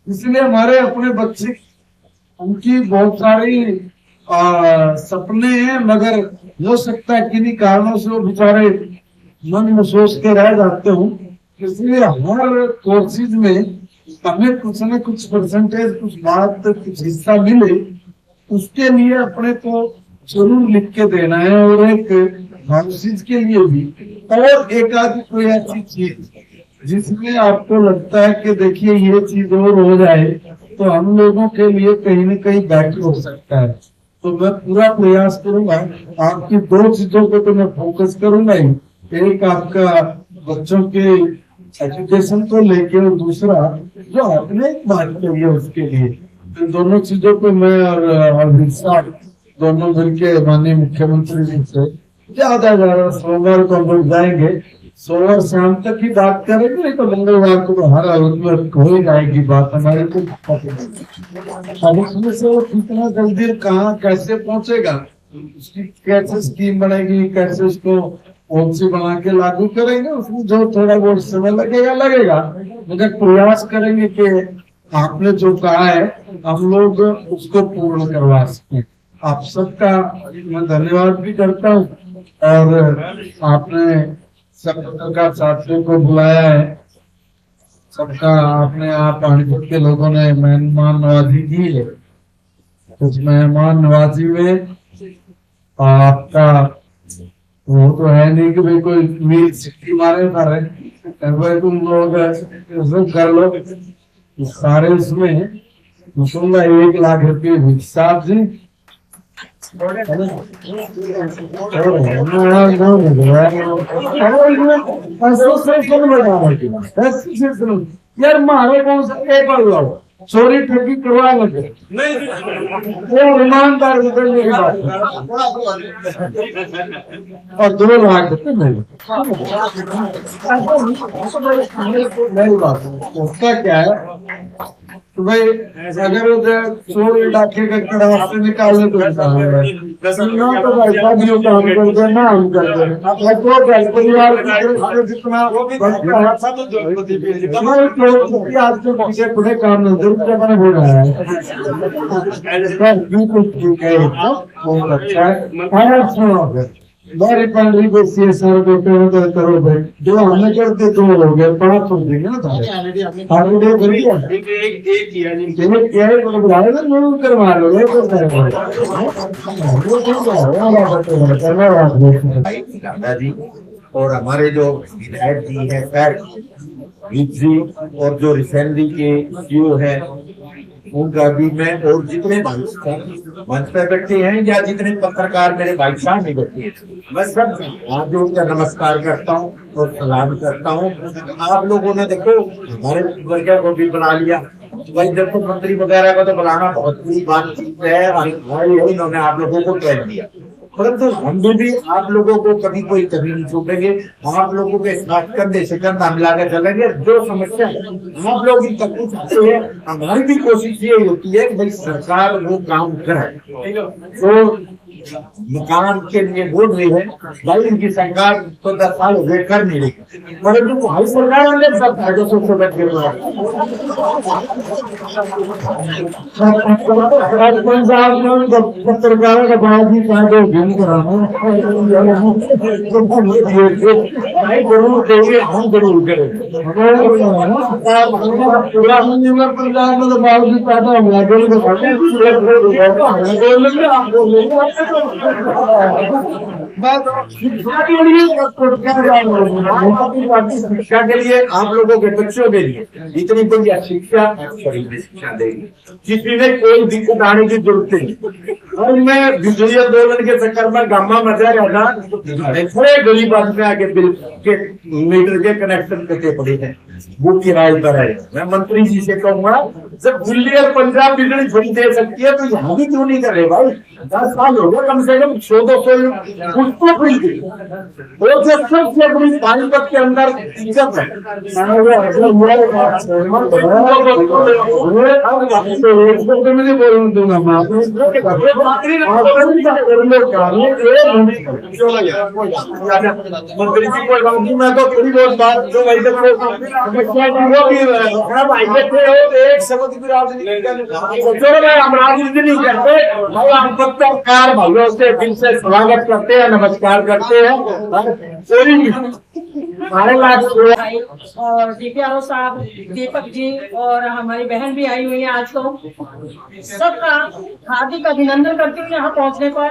इसलिए हमारे अपने बच्चे, उनकी बहुत सारी सपने हैं, मगर हो सकता है किन्हीं कारणों से वो बेचारे मन में सोच के रह जाते हूँ। इसलिए हर कोर्सेज में हमें कुछ न कुछ परसेंटेज, कुछ बात, कुछ हिस्सा मिले, उसके लिए अपने को जरूर लिख के देना है। और एक हाउसेज के लिए भी, और एक आदि कोई ऐसी चीज जिसमें आपको लगता है कि देखिए ये चीज और हो जाए तो हम लोगों के लिए कहीं न कहीं बेटर हो सकता है, तो मैं पूरा प्रयास करूंगा। आपकी दो चीजों को तो मैं फोकस करूंगा ही, एक आपका बच्चों के एजुकेशन को लेके, और दूसरा जो आपने बात करी है उसके लिए। तो दोनों चीजों को मैं और साहब दोनों मिलके माननीय मुख्यमंत्री जी से ज्यादा सोमवार को हम लोग जाएंगे, सोमवार शाम तक ही बात करेंगे, नहीं तो मंगलवार को तो हर हो ही जाएगी बात हमारे को। अब उसमें से वो कितना जल्दी कहाँ कैसे पहुंचेगा, उसकी कैसे स्कीम बनेगी, कैसे उसको पॉलिसी बना के लागू करेंगे, उसमें जो थोड़ा बहुत समय लगेगा, मगर प्रयास करेंगे कि आपने जो कहा है हम लोग उसको पूर्ण करवा सकें। आप सबका मैं धन्यवाद भी करता हूँ, और आपने सब पत्रकार साथियों को बुलाया है, सबका आपने आप पानीपत के लोगों ने मेहमान नवाजी की है। उस मेहमान नवाजी में आपका वो तो है नहीं कि भाई कोई मील सिक्की मारे सारे, भाई तुम लोग कर लो सारे। उसमें दूंगा 1 लाख रुपये हिसाब से यार मारे कौन सा पेपर लाओ, चोरी ठगी करवा लगे, वो ईमानदार निकलने की बात है। और 2 लाख देते नहीं बात है। उसका क्या है तो भाई अगर उधर चोर डाके का रास्ते निकालने को तो ऐसा भी होता हम करते ना हम करते हैं परिवार जितना आज के पीछे पूरे काम नहीं जरूर करना हो रहा है। बिल्कुल ठीक है, बहुत अच्छा है। बारी पंद्रह को CSR करो भाई, जो हमें करते तो हो गया 5 हो देंगे ना दादाजी और हमारे जो विधायक जी हैं जी और जो रिफाइनरी के CEO है उनका भी मैं और जितने मंच पे बैठे हैं या जितने पत्रकार मेरे भाई साहब बैठे हैं मैं सब हाथ जोड़कर नमस्कार करता हूँ और सलाम करता हूँ। आप लोगों ने देखो हमारे वर्ग को भी बुला लिया, भाई देखो मंत्री वगैरह को तो बुलाना बहुत बड़ी बातचीत है, इन्होंने आप लोगों को कह दिया, परंतु हम भी आप लोगों को कभी नहीं छूटेंगे। आप लोगों के साथ कंधे से कंधा मिलाकर चलेंगे। जो समस्या आप लोग इन तक चाहते हैं, हमारी भी कोशिश ये होती है कि भाई सरकार वो काम करे। तो मकान के लिए बोल रही है भाई, इनकी सरकार तो 10 साल हो गए कर नहीं रही, परंतु भाई सरकार ने सब फायदों से बच गए। पत्रकारों का बहुत ही फायदा जरूर देंगे, हम जरूर करें। पंजाब में तो बहुत ही पैदा हुआ शिक्षा के लिए आप लोगों के बच्चों के लिए इतनी बढ़िया शिक्षा देगी जिसमें कोई दिक्कत आने की जरूरत नहीं। और मैं बिजली आंदोलन के चक्कर में गामा मचा रहा था, थोड़े गरीब आदमी आके बिल के मीटर के कनेक्शन कटे पड़े हैं, वो किराए पर है। मैं मंत्री जी से कहूंगा जब दिल्ली और पंजाब बिजली फ्री दे सकती है तो यहाँ भी क्यों नहीं करे भाई। 10 साल हो गए, कम से कम 100-200 उसको फ्री दी। वो जो सबसे बड़ी पानीपत के अंदर इज्जत है, मंत्री जी को मैं तो थोड़ी बहुत बात जो भाई एक शब्द भी हम राजनीति नहीं करते, हम पत्रकार भाइयों से दिल से स्वागत करते हैं, नमस्कार करते हैं। और DPRO साहब, दीपक जी और हमारी बहन भी आई हुई है आज, तो सबका हार्दिक अभिनंदन करती हूँ यहाँ पहुँचने पर,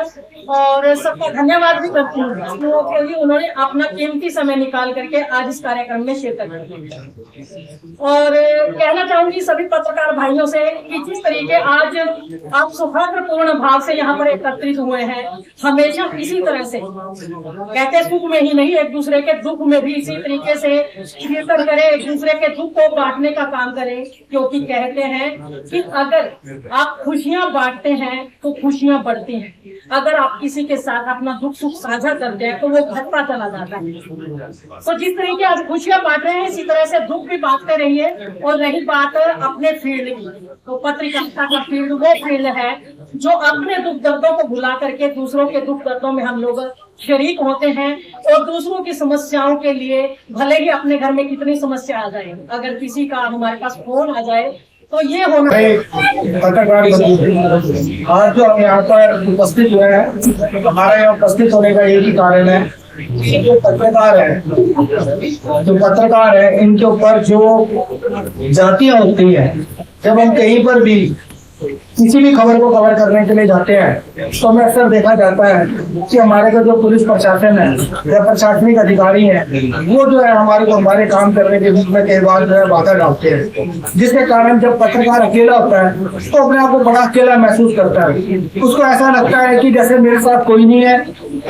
और सबका धन्यवाद भी करती हूँ क्योंकि उन्होंने अपना कीमती समय निकाल करके आज इस कार्यक्रम में शिरकत की। और कहना चाहूंगी सभी पत्रकार भाइयों से कि जिस तरीके आज आप सौहार्दपूर्ण भाव से यहाँ पर एकत्रित हुए हैं, हमेशा इसी तरह से कहते सुख में ही नहीं एक दूसरे के दुख में भी इसी तरीके से कीर्तन करें, एक दूसरे के दुख को बांटने का काम करें, क्योंकि कहते हैं कि अगर आप खुशियां बांटते हैं तो खुशियां बढ़ती हैं, अगर आप किसी के साथ अपना दुख सुख साझा करते हैं तो वो घटता चला जाता है। तो जिस तरीके आज खुशियां बांट रहे हैं, इसी तरह से दुख भी बांटते रहिए। और रही बात अपने फील्ड की, तो पत्रकारिता का फील्ड वो फील्ड है जो अपने दुख दर्दों को भुला करके दूसरों के दुख दर्दों में हम लोग शरीक होते हैं, और दूसरों की समस्याओं के लिए भले ही अपने घर में कितनी समस्या आ जाए, अगर किसी का हमारे पास फोन आ जाए तो ये होना। पत्रकार आज जो हम यहाँ पर उपस्थित हुए हैं, हमारे यहाँ उपस्थित होने का यही कारण है, जो पत्रकार है इनके ऊपर जो जातियां होती है, जब हम कहीं पर भी किसी भी खबर को कवर करने के लिए जाते हैं तो हमें अक्सर देखा जाता है कि हमारे को जो पुलिस प्रशासन है या प्रशासनिक अधिकारी है, वो जो है हमारे काम करने के बीच में कई बार जो है बाधा डालते हैं, जिसके कारण जब पत्रकार अकेला होता है तो अपने आप को बड़ा अकेला महसूस करता है। उसको ऐसा लगता है कि जैसे मेरे साथ कोई नहीं है,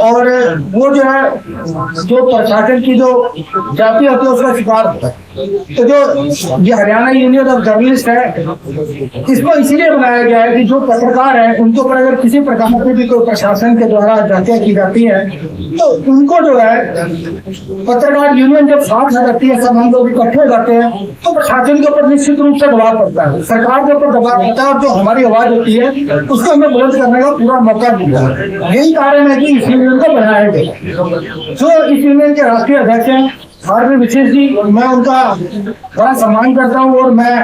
और वो जो है जो प्रशासन की जो जाति होती है उसका शिकार होता है। तो जो ये हरियाणा यूनियन ऑफ जर्नलिस्ट है, इसको इसीलिए बनाया गया है कि जो पत्रकार है उनके ऊपर अगर किसी प्रकार की भी कोई प्रशासन के द्वारा हत्या की जाती है तो उनको जो है पत्रकार यूनियन जब साथ में रहती है, सब हम लोग इकट्ठे हो जाते हैं, तो प्रशासन के ऊपर निश्चित रूप से दबाव पड़ता है, सरकार के ऊपर दबाव पड़ता है, और जो हमारी आवाज होती है उसको हमें बुलंद करने का पूरा मौका मिलता है। यही कारण है कि इस यूनियन को बनाया गया। जो इस यूनियन के राष्ट्रीय अध्यक्ष हैं आर.पी. विशेष जी, मैं उनका बड़ा सम्मान करता हूँ और मैं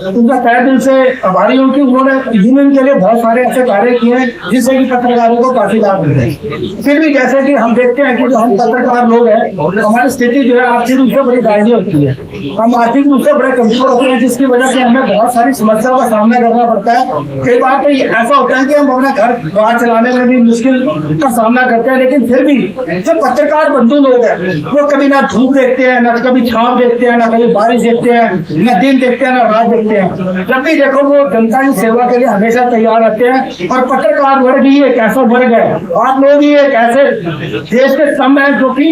उनका तहे दिल से आभारी हूँ कि उन्होंने यूनियन के लिए बहुत सारे ऐसे कार्य किए हैं जिससे कि पत्रकारों को काफी लाभ मिल रहे हैं। फिर भी जैसे कि हम देखते हैं कि जो हम पत्रकार लोग हैं, हमारी स्थिति जो है आर्थिक रूप से बड़ी दयनीय होती है, हम आर्थिक रूप से बड़े कमजोर होते हैं, जिसकी वजह से हमें बहुत सारी समस्याओं का सामना करना पड़ता है। कई बार तो ऐसा होता है कि हम अपना घर बाहर चलाने में भी मुश्किल का सामना करते हैं, लेकिन फिर भी जो पत्रकार बंधु लोग हैं वो कभी ना धूप देखते हैं, ना कभी छांव देखते हैं, ना कभी बारिश देखते हैं, ना दिन देखते हैं, ना रात देखते हैं। जब भी देखो वो जनता की सेवा के लिए हमेशा तैयार रहते हैं। और पत्रकार वर्ग ही एक ऐसा वर्ग है, आप लोग ही एक ऐसे देश के स्तंभ है जो कि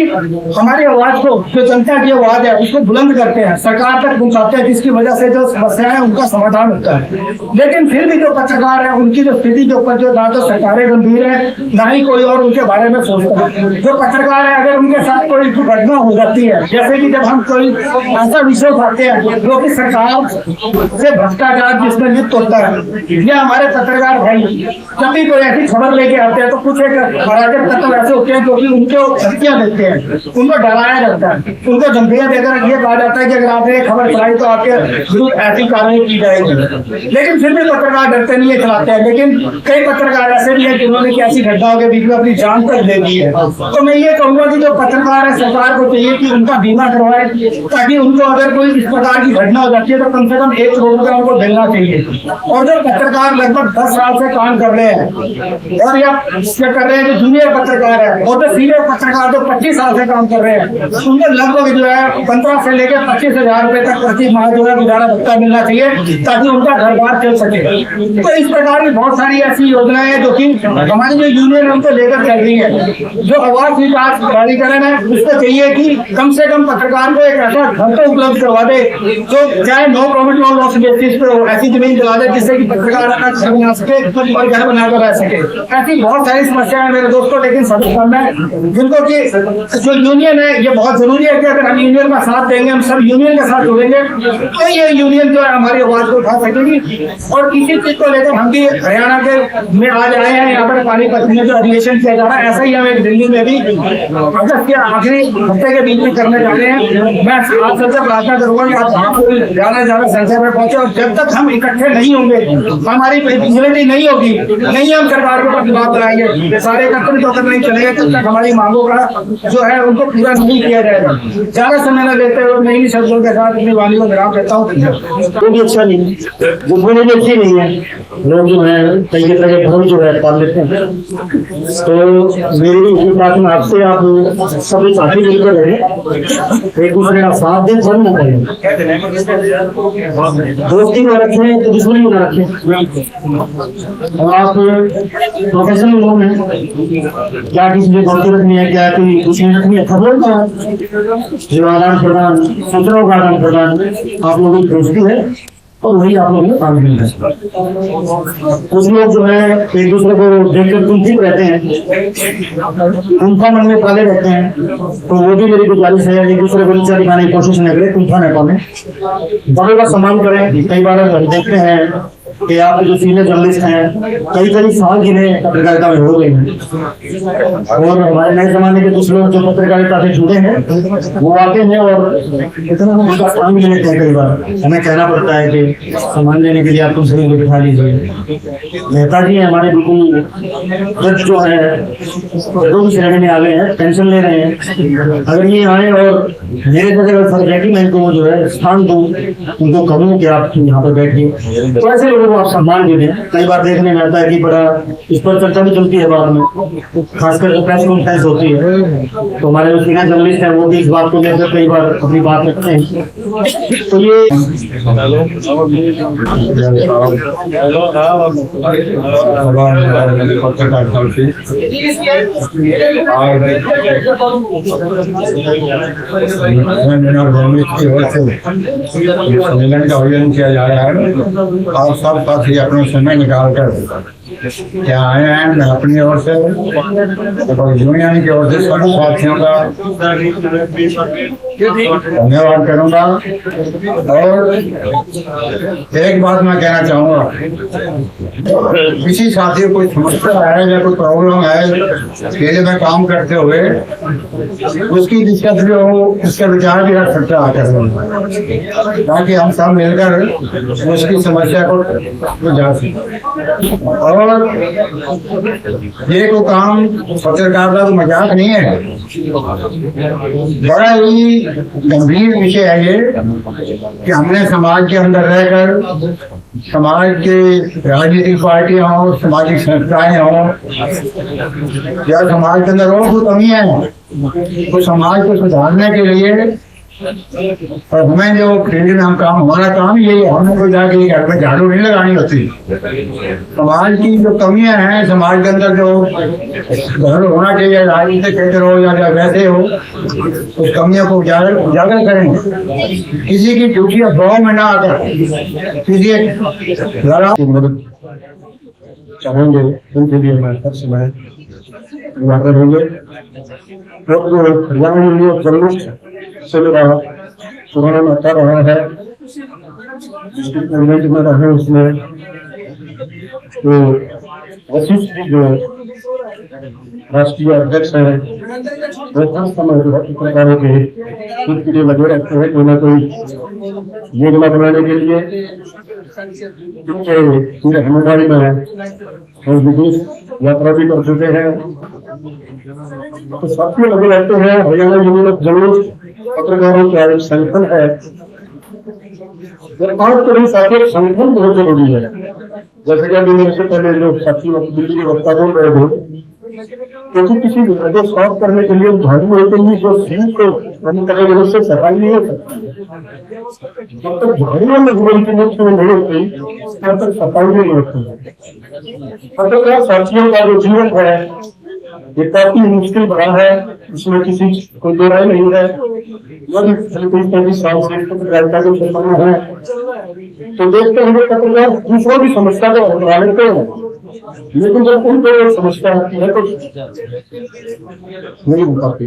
हमारी आवाज को, जो जनता की आवाज है उसको बुलंद करते हैं, सरकार तक पहुंचाते हैं, जिसकी वजह से जो समस्याएं हैं उनका समाधान होता है। लेकिन फिर भी जो पत्रकार है उनकी जो स्थिति के ऊपर जो ना तो सरकारें गंभीर है, ना ही कोई और उनके बारे में सोचता है। जो पत्रकार है अगर उनके साथ कोई दुर्घटना हो जाती है, जैसे कि जब हम कोई ऐसा विषय उठाते हैं जो कि सरकार से भ्रष्टाचार जिसमें लिप्त होता है, या हमारे पत्रकार भाई जब भी कोई ऐसी खबर लेके आते हैं तो कुछ एक अराजक तत्व ऐसे होते हैं जो कि उनको धमकियां देते हैं, उनको डराया जाता है, उनको धमकियां देकर ये कहा जाता है कि अगर आपने खबर चलाई तो आपके विरुद्ध ऐसी कार्रवाई की जाएगी। लेकिन फिर भी पत्रकार डरते नहीं है, चलाते हैं। लेकिन कई पत्रकार ऐसे भी है जिन्होंने ऐसी घटनाओं के बीच में अपनी जान तक दे दी है। तो मैं ये कहूंगा कि जो पत्रकार है सरकार को चाहिए कि उनका बीमा करवाए, ताकि उनको अगर कोई इस प्रकार की घटना हो जाती है तो कम से कम 1 करोड़ रुपया उनको मिलना चाहिए। और जो पत्रकार लगभग 10 साल से काम कर रहे हैं और या कर रहे हैं, जो जूनियर पत्रकार है और जो सीनियर पत्रकार जो 25 साल से काम कर रहे हैं, उनको लगभग जो है 15 से लेकर 25,000 रुपए तक प्रति माह जो है गुजारा भत्ता मिलना चाहिए, ताकि उनका घर बार चल सके। तो इस प्रकार की बहुत सारी ऐसी योजनाएं हैं जो कि हमारी जो यूनियन है उनको लेकर चल रही है। जो आवाज विकास प्राधिकरण है उसको चाहिए कि कम से कम पत्रकार को एक ऐसा घर तो उपलब्ध करवा दे जो चाहे no profit no loss basis पे हो, ऐसी जमीन दिला दे जिससे कि पत्रकार अपना घर बना सके और घर बनाकर रह सके। ऐसी बहुत सारी समस्याएं मेरे दोस्तों, लेकिन सबसे कम है जिनको कि जो यूनियन है ये बहुत जरूरी है कि अगर हम यूनियन का साथ देंगे, हम सब यूनियन के साथ जुड़ेंगे तो ये यूनियन जो है हमारी आवाज को उठा सकेगी। और इसी चीज को लेकर हम भी हरियाणा के में आज आए हैं, यहाँ पर पानीपत में जो अधिवेशन किया जा रहा है, ऐसा ही हम एक दिल्ली में भी अगस्त के आखिरी हफ्ते के बीच में करने जा रहे हैं। मैं आप सबसे प्रार्थना करूंगा कि आप ज्यादा संख्या में पहुंचे, और जब तक हम इकट्ठे नहीं होंगे, हमारी यूनिटी नहीं होगी, नहीं हम सरकार के ऊपर दबाव बनाएंगे, सारे एकत्रित होकर नहीं चलेंगे, तब तक हमारी मांगों का जो है उनको पूरा नहीं किया जाएगा। ज्यादा समय न लेते हुए नई शब्दों के साथ अपनी वाणी को विराम देता हूँ। कोई भी अच्छा नहीं है, गुनगुनी भी अच्छी नहीं है, लोग जो है कई तरह के भ्रम जो है पाल लेते हैं। तो मेरी बात में आपसे, आप सभी साथी मिलकर रहे, एक दूसरे का साथ दें, सब न करें, दोस्ती में रखें तो दुश्मनी में रखें। और आप प्रोफेशनल लोग हैं, क्या किसी ने दोस्ती रखनी है, क्या कोई दुश्मनी रखनी है, खबरों का जो आदान प्रदान, सूचनाओं का आदान प्रदान आप लोगों की दोस्ती है और वही आप लोगों को काम मिलता है। कुछ लोग जो है एक दूसरे को देखकर कुंठित रहते हैं, कुंठा मन में पाले रहते हैं, तो वो भी मेरी गुजारिश है एक दूसरे को नीचा दिखाने की कोशिश न करें, कुंठा न पाले, बड़ों का सम्मान करें। कई बार हम देखते हैं कि आप जो सीनियर जर्नलिस्ट हैं कई साल जिन्हें पत्रकारिता में हो गए हैं, और हमारे नए जमाने के कुछ लोग जो पत्रकारिता से जुड़े हैं वो आते हैं और उनका स्थान भी लेते हैं। कई बार हमें कहना पड़ता है कि सम्मान लेने के लिए आप दूसरे को बिठा लीजिए। मेहता जी हमारे बिल्कुल जज जो है जो भी श्रेणी में आ गए हैं, पेंशन ले रहे हैं, अगर ये आए और मेरे जगह फर्ज है कि मैं इनको जो है स्थान दूं, उनको कहूँ कि आप यहाँ पर बैठिए, तो ऐसे लोगों को आप सम्मान दे दें। कई बार देखने में आता है कि बड़ा इस पर चर्चा भी चलती है बाद में, खासकर प्रेस कॉन्फ्रेंस होती है तो हमारे जो सीनियर जर्नलिस्ट हैं वो भी इस बात को लेकर कई बार अपनी बात रखते हैं। तो ये सम्मेलन का आयोजन किया जा रहा है और सब साथी अपना समय निकाल कर क्या आए हैं। मैं अपनी ओर से यूनियन की ओर से सभी साथियों का धन्यवाद करूंगा। और एक बात मैं कहना चाहूंगा, किसी साथी को कोई समस्या है या कोई प्रॉब्लम है अकेले में काम करते हुए, उसकी दिक्कत भी हो, उसका विचार भी रख सकता आकर, ताकि हम सब मिलकर उसकी समस्या को बुझा सकें। और ये को काम पत्रकारिता का मजाक नहीं है, बड़ा ही गंभीर विषय है ये कि हमने समाज के अंदर रहकर, समाज के राजनीतिक पार्टियां हो, सामाजिक संस्थाएं हो या समाज के अंदर और कोई कमियां हैं तो समाज को सुधारने के लिए और हमें जो फील्ड में हम काम, हमारा काम यही है, हमें कोई जाके घर में झाड़ू नहीं लगानी होती। समाज की जो कमियां हैं, समाज के अंदर जो घर होना चाहिए, राजनीतिक क्षेत्र हो या वैसे हो, उस कमियों को उजागर करें। किसी की ड्यूटी अफवाह में ना आकर किसी मदद चाहेंगे, उनके लिए मैं हर समय निवारण होंगे। चल रहा पुराना आता रहा है, में रहे उसमें तो वशिष्ठ जी जो राष्ट्रीय अध्यक्ष है वो हर समय पत्रकारों के लिए लगे रहते हैं, कोई ना कोई योजना बनाने के लिए पूरे हिमालय में है और विदेश यात्रा भी कर चुके हैं। तो साथियों लगे रहते हैं। हरियाणा यूनियन ऑफ जर्नलिस्ट पत्रकारों का एक संगठन है, साथियों संगठन बहुत जरूरी है। जैसे कि अभी मेरे से पहले जो साथी दिल्ली के वक्ता बोल रहे थे, क्योंकि किसी को सॉल्व करने के लिए झाड़ू होते ही जो सीट को से सफाई नहीं हो सकती, जब तक झाड़ियों में जीवन की मुख्य नहीं होती तब तक सफाई नहीं होती है। पत्रकार साथियों का जो जीवन है ये काफी मुश्किल भरा है, इसमें किसी को दो राय नहीं है। साल से पत्रकारिता को संपन्न है तो देखते हैं पत्रकार दूसरों की समस्या को हटा लेते हैं, लेकिन जब उनको एक समस्या आती है तो नहीं हो पाती।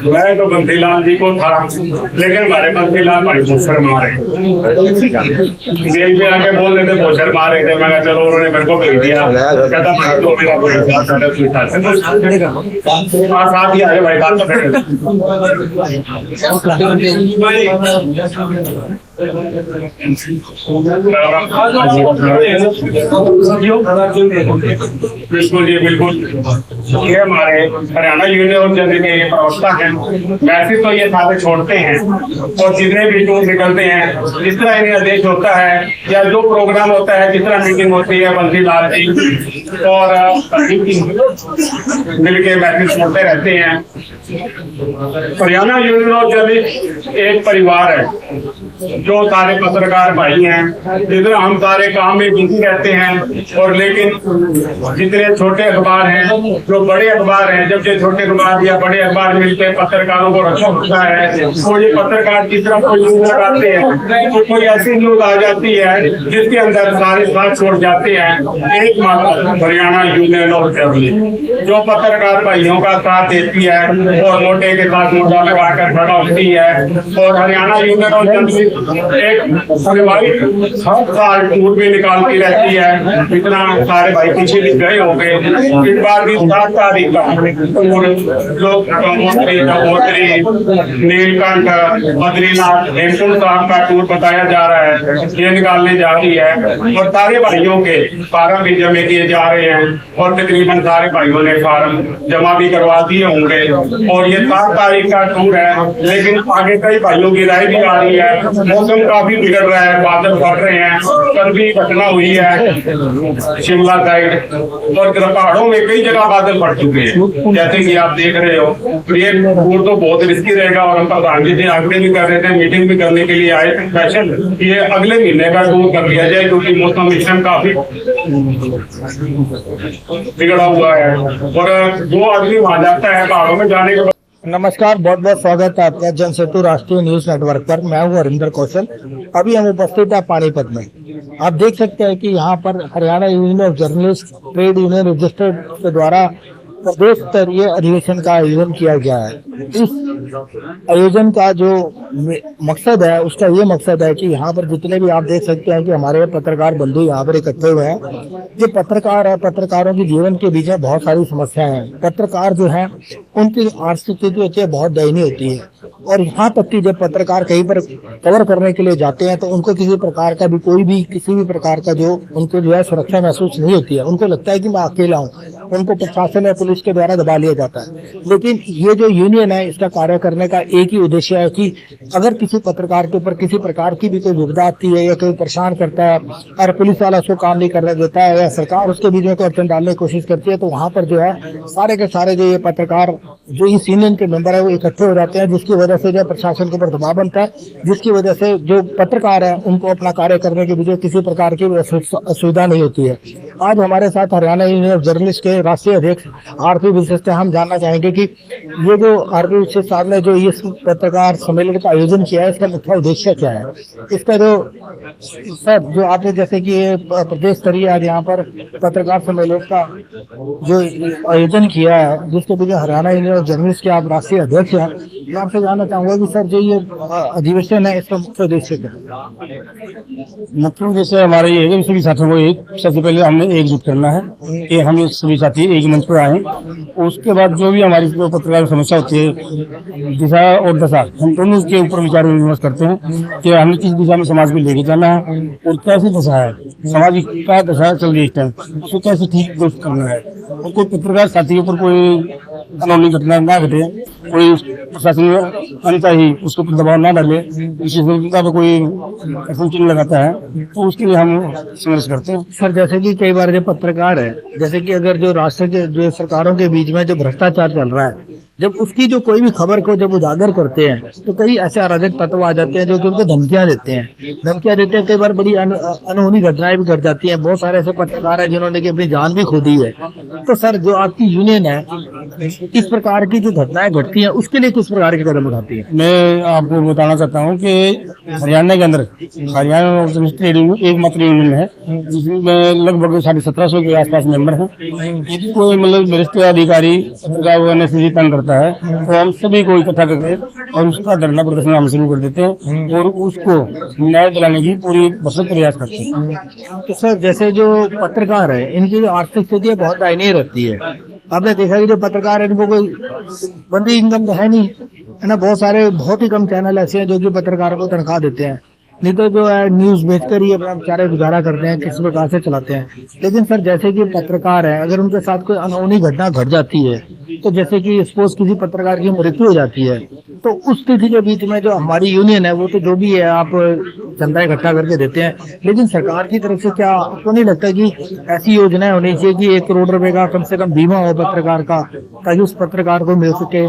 मैं तो बंसीलाल जी को था, लेकिन हमारे बंसीलाल भाई भूसर मारे जेल में आके बोल रहे थे, भूसर मारे थे। मैं चलो उन्होंने मेरे को भेज दिया, कहता भाई तो मेरा साथ ही आगे भाई बात बिल्कुल जी बिल्कुल। ये हमारे हरियाणा यूनियन के प्रवक्ता हैं। वैसे तो ये खाते छोड़ते हैं और जितने भी टूर निकलते हैं, जिस तरह इन्हें आदेश होता है या जो प्रोग्राम होता है, जिस तरह मीटिंग होती है, बंसीलाल जी और मिलके मैसेज छोड़ते रहते हैं। हरियाणा यूनियन ऑफ जर्नलिस्ट एक परिवार है, जो सारे पत्रकार भाई हैं, जिधर हम सारे काम में बिजी रहते हैं। और लेकिन जितने छोटे अखबार हैं, जो बड़े अखबार हैं, जब ये छोटे अखबार या बड़े अखबार मिलकर पत्रकारों को रखा होता है तो ये पत्रकार की तरफ कोई न्यूज लगाते हैं तो कोई ऐसी न्यूज आ जाती है जिसके अंदर सारे साथ छोड़ जाते हैं। एकमात्र हरियाणा यूनियन ऑफ जर्नलिस्ट जो पत्रकार भाइयों का साथ देती है और मोटे के साथ मोटा लगाकर खड़ा होती है। और हरियाणा यूनियन ऑफ जर्नलिस्ट एक हर साल टूर भी निकालती रहती है। इतना सारे भाई पीछे भी गए हो गए, इस बार भी 7 तारीख का लोग नीलकंठ, बद्रीनाथ, हेमकुंड साहब का टूर बताया जा रहा है, ये निकालने जा रही है। और सारे भाइयों के फार्म भी जमा किए जा रहे हैं और तकरीबन सारे भाइयों ने फार्म जमा भी करवा दिए होंगे। और ये 7 तारीख का टूर है, लेकिन आगे कई भाइयों की राय भी आ रही है मौसम काफी बिगड़ रहा है, बादल फट रहे हैं। कल भी घटना हुई है शिमला साइड, और पहाड़ों में कई जगह बादल फट चुके हैं, जैसे कि आप देख रहे हो। ये टूर तो बहुत रिस्की रहेगा, और हम प्रधान जी से आग्रह भी कर रहे थे, मीटिंग भी करने के लिए आए थे स्पेशल, ये अगले महीने का टूर कर लिया जाए, क्योंकि मौसम इस टाइम काफी बिगड़ा हुआ है। और जो आदमी वहां जाता है पहाड़ों में जाने के बाद। नमस्कार, बहुत बहुत स्वागत है आपका जन सेतु राष्ट्रीय न्यूज नेटवर्क पर। मैं हूं हरिंदर कौशल। अभी हम उपस्थित है पानीपत में। आप देख सकते हैं कि यहाँ पर Haryana union of journalist trade union registered के द्वारा प्रदेश स्तरीय अधिवेशन का आयोजन किया गया है। इस आयोजन का जो मकसद है, उसका ये मकसद है कि यहाँ पर जितने भी आप देख सकते हैं कि हमारे पत्रकार बंधु यहाँ पर इकट्ठे हुए हैं। जो पत्रकार है, पत्रकारों के जीवन के बीच में बहुत सारी समस्याएं हैं। पत्रकार जो है उनकी आर्थिक स्थिति होती है बहुत दयनीय होती है, और यहाँ तक कि जब पत्रकार कहीं पर कवर करने के लिए जाते हैं तो उनको किसी प्रकार का भी किसी भी प्रकार का जो उनको जो है सुरक्षा महसूस नहीं होती है। उनको लगता है कि मैं अकेला हूँ, उनको प्रशासन या पुलिस के द्वारा दबा लिया जाता है। लेकिन ये जो यूनियन है, इसका कार्य करने का एक ही उद्देश्य है कि अगर किसी पत्रकार के ऊपर किसी प्रकार की भी कोई विपदा आती है या कोई परेशान करता है और पुलिस वाला उसको काम नहीं करने देता है या सरकार उसके बीच में कोई अड़चन डालने की कोशिश करती है, तो वहाँ पर जो है सारे के सारे जो ये पत्रकार जो इस यूनियन के मेंबर है वो इकट्ठे हो जाते हैं, जिसकी वजह से जो प्रशासन के ऊपर दबाव बनता है, जिसकी वजह से जो पत्रकार है उनको अपना कार्य करने के बीच किसी प्रकार की असुविधा नहीं होती है। आज हमारे साथ हरियाणा यूनियन ऑफ जर्नलिस्ट के राष्ट्रीय अध्यक्ष आरपी विशिष्ट है। हम जानना चाहेंगे कि ये जो आरपी विशिष्ट साहब ने जो इस पत्रकार सम्मेलन का आयोजन किया है, इसका मुख्य उद्देश्य क्या है? इसका जो आपने जैसे कि प्रदेश स्तरीय आज यहाँ पर पत्रकार सम्मेलन का जो आयोजन किया है, जिसके बीच हरियाणा यूनियन ऑफ जर्नलिस्ट के आप राष्ट्रीय अध्यक्ष हैं, मैं आपसे जानना चाहूंगा कि सर जो ये अधिवेशन है, इसका मुख्य उद्देश्य क्या है? मुख्य उद्देश्य हमारा ये है कि सभी साथियों को सबसे पहले हमने एकजुट करना है कि हम सभी साथी एक मंच पर आए। उसके बाद जो भी हमारी पत्रकार समस्या होती है, दिशा और दशा, हम दोनों उसके ऊपर विचार विमर्श करते हैं कि हमें किस दिशा में समाज को लेके जाना है और कैसी दशा है, समाज का दशा चल रही है, उसको कैसे ठीक दुरुस्त करना है। और कोई पत्रकार साथियों पर कोई कानूनी घटना ना घटे, कोई प्रशासन में अनता ही उसको दबाव ना डाले, विशेषता पर कोई चिन्ह लगाता है, तो उसके लिए हम संघर्ष करते हैं। सर जैसे कि कई बार जो पत्रकार है, जैसे कि अगर जो राष्ट्र के जो सरकारों के बीच में जो भ्रष्टाचार चल रहा है, जब उसकी जो कोई भी खबर को जब उजागर करते हैं तो कई ऐसे अराजक तत्व आ जाते हैं जो कि उनको धमकियां देते हैं। कई बार बड़ी अनहोनी घटनाएं भी घट जाती हैं। बहुत सारे ऐसे पत्रकार हैं जिन्होंने की अपनी जान भी खो दी है। तो सर जो आपकी यूनियन है, इस प्रकार की जो घटनाएं घटती हैं उसके लिए किस प्रकार के कदम उठाती है? मैं आपको बताना चाहता हूँ कि हरियाणा के अंदर हरियाणा एकमात्र यूनियन है जिसमें लगभग 1750 के आसपास मेंबर हैं। यदि कोई मतलब वरिष्ठ अधिकारी तंग करता है तो हम सभी को इकट्ठा करके और उसका धरना प्रदर्शन हम शुरू कर देते हैं और उसको न्याय दिलाने की पूरी भरसक प्रयास करते हैं। तो सर जैसे जो पत्रकार है, इनकी जो आर्थिक स्थिति बहुत दयनीय रहती है। आपने देखा कि जो पत्रकार है इनको कोई बंदी इनकम तो है नहीं, है ना। बहुत सारे बहुत ही कम चैनल ऐसे हैं जो कि पत्रकारों को तनख्वाह देते हैं, नहीं तो जो है न्यूज बेचकर ही अपना बेचारे गुजारा करते हैं, किस प्रकार से चलाते हैं। लेकिन सर जैसे कि पत्रकार है, अगर उनके साथ कोई अनहोनी घटना घट जाती है, तो जैसे कि सपोज किसी पत्रकार की मृत्यु हो जाती है, तो उस स्थिति के बीच में जो हमारी यूनियन है वो तो जो भी है आप चंदा इकट्ठा करके देते हैं, लेकिन सरकार की तरफ से क्या आपको नहीं लगता कि ऐसी योजनाएं होनी चाहिए कि 1 करोड़ रुपए का कम से कम बीमा हो पत्रकार का, ताकि उस पत्रकार को मिल सके?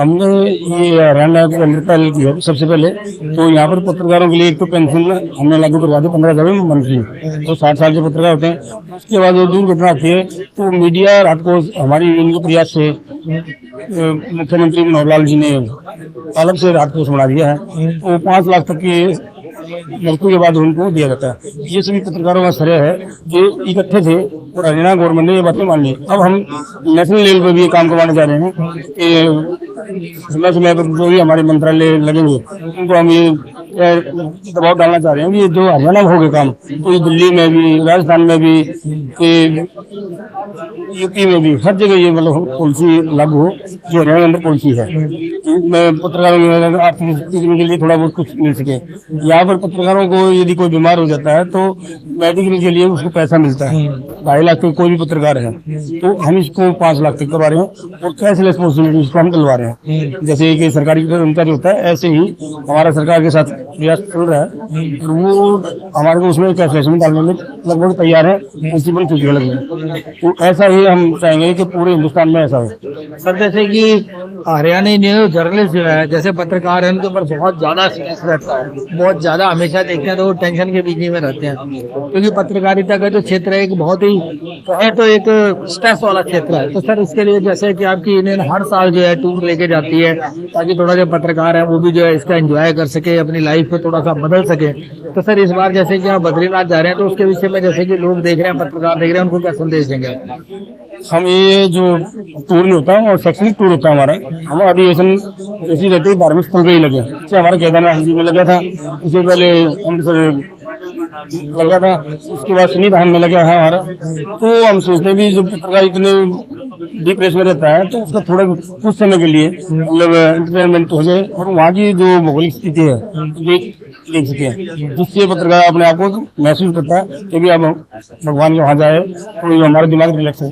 हमने ये हरियाणा के अंदर पहले किया। सबसे पहले तो यहाँ पर पत्रकारों के लिए एक तो पेंशन हमने लागू करवा दी 15,000 मंथली, तो 60 साल के पत्रकार होते हैं। उसके बाद जो दुर्घटना होती है तो मीडिया रात को हमारी यूनियन के प्रयास से मुख्यमंत्री मनोहर लाल जी ने अलग से रात को सुना दिया है, तो 5 लाख तक की मृत्यु के बाद उनको दिया जाता है। ये सभी पत्रकारों का श्रेय है जो इकट्ठे थे और हरियाणा गवर्नमेंट ने ये बातें मान ली। अब हम नेशनल लेवल पर भी ये काम करवाने जा रहे हैं कि समय समय पर जो भी हमारे मंत्रालय लगेंगे उनको हम ये दबाव डालना चाह रहे हैं कि ये जो हरियाणा में हो गए काम, तो ये दिल्ली में भी, राजस्थान में भी, यूपी में भी, हर जगह ये मतलब पॉलिसी लागू हो जो हरियाणा के अंदर पॉलिसी है। मैं पत्रकारों में आर्थिक स्थिति के लिए थोड़ा बहुत कुछ मिल सके। यहाँ पर पत्रकारों को यदि कोई बीमार हो जाता है तो मेडिकल के लिए उसको पैसा मिलता है, 2.5 लाख तक कोई भी पत्रकार है, तो हम इसको 5 लाख तक करवा रहे हैं और कैशलेस पॉसिबिलिटी इसको हम दिलवा रहे हैं। जैसे कि सरकारी कर्मचारी होता है, ऐसे ही हमारा सरकार के साथ प्रयास चल रहा है, वो हमारे को उसमें कैशलेस में डालने में लगभग तैयार है, प्रिंसिपल चुकी है लगभग। तो ऐसा ही हम चाहेंगे कि पूरे हिंदुस्तान में ऐसा हो। सर जैसे कि हरियाणा न्यूज जर्नलिस्ट जो है, जैसे पत्रकार है, उनके ऊपर बहुत ज्यादा स्ट्रेस रहता है, बहुत ज्यादा हमेशा देखते हैं तो वो टेंशन के बीच में रहते हैं, क्योंकि पत्रकारिता का जो क्षेत्र है एक बहुत ही तो एक स्ट्रेस वाला क्षेत्र है। तो सर इसके लिए जैसे कि आपकी यूनियन हर साल जो है टूर लेके जाती है ताकि थोड़ा जो पत्रकार है वो भी जो है इसका एंजॉय कर सके, अपनी लाइफ को थोड़ा सा बदल सके। तो सर इस बार जैसे कि आप बद्रीनाथ जा रहे हैं तो उसके विषय में जैसे कि लोग देख रहे हैं, पत्रकार देख रहे हैं, उनको क्या संदेश देंगे? हम ये जो टूर नहीं होता और शैक्षणिक टूर होता है हमारा, हम अधिवेशन ऐसी रहती है धार्मिक स्थल पे ही लगे। इससे हमारा केदारनाथ जी में लगा था, इससे पहले लगा था, उसके बाद शनि धाम में लगा है हमारा। तो हम सोचते हैं भी जो पत्रकार इतने डिप्रेस में रहता है तो उसका थोड़ा कुछ समय के लिए मतलब एंटरटेनमेंट हो जाए और वहाँ की जो भौगोलिक स्थिति है देख सके, जिससे पत्रकार अपने आप को महसूस करता है कि भी अब भगवान के वहाँ जाए तो हमारा दिमाग रिलैक्स है।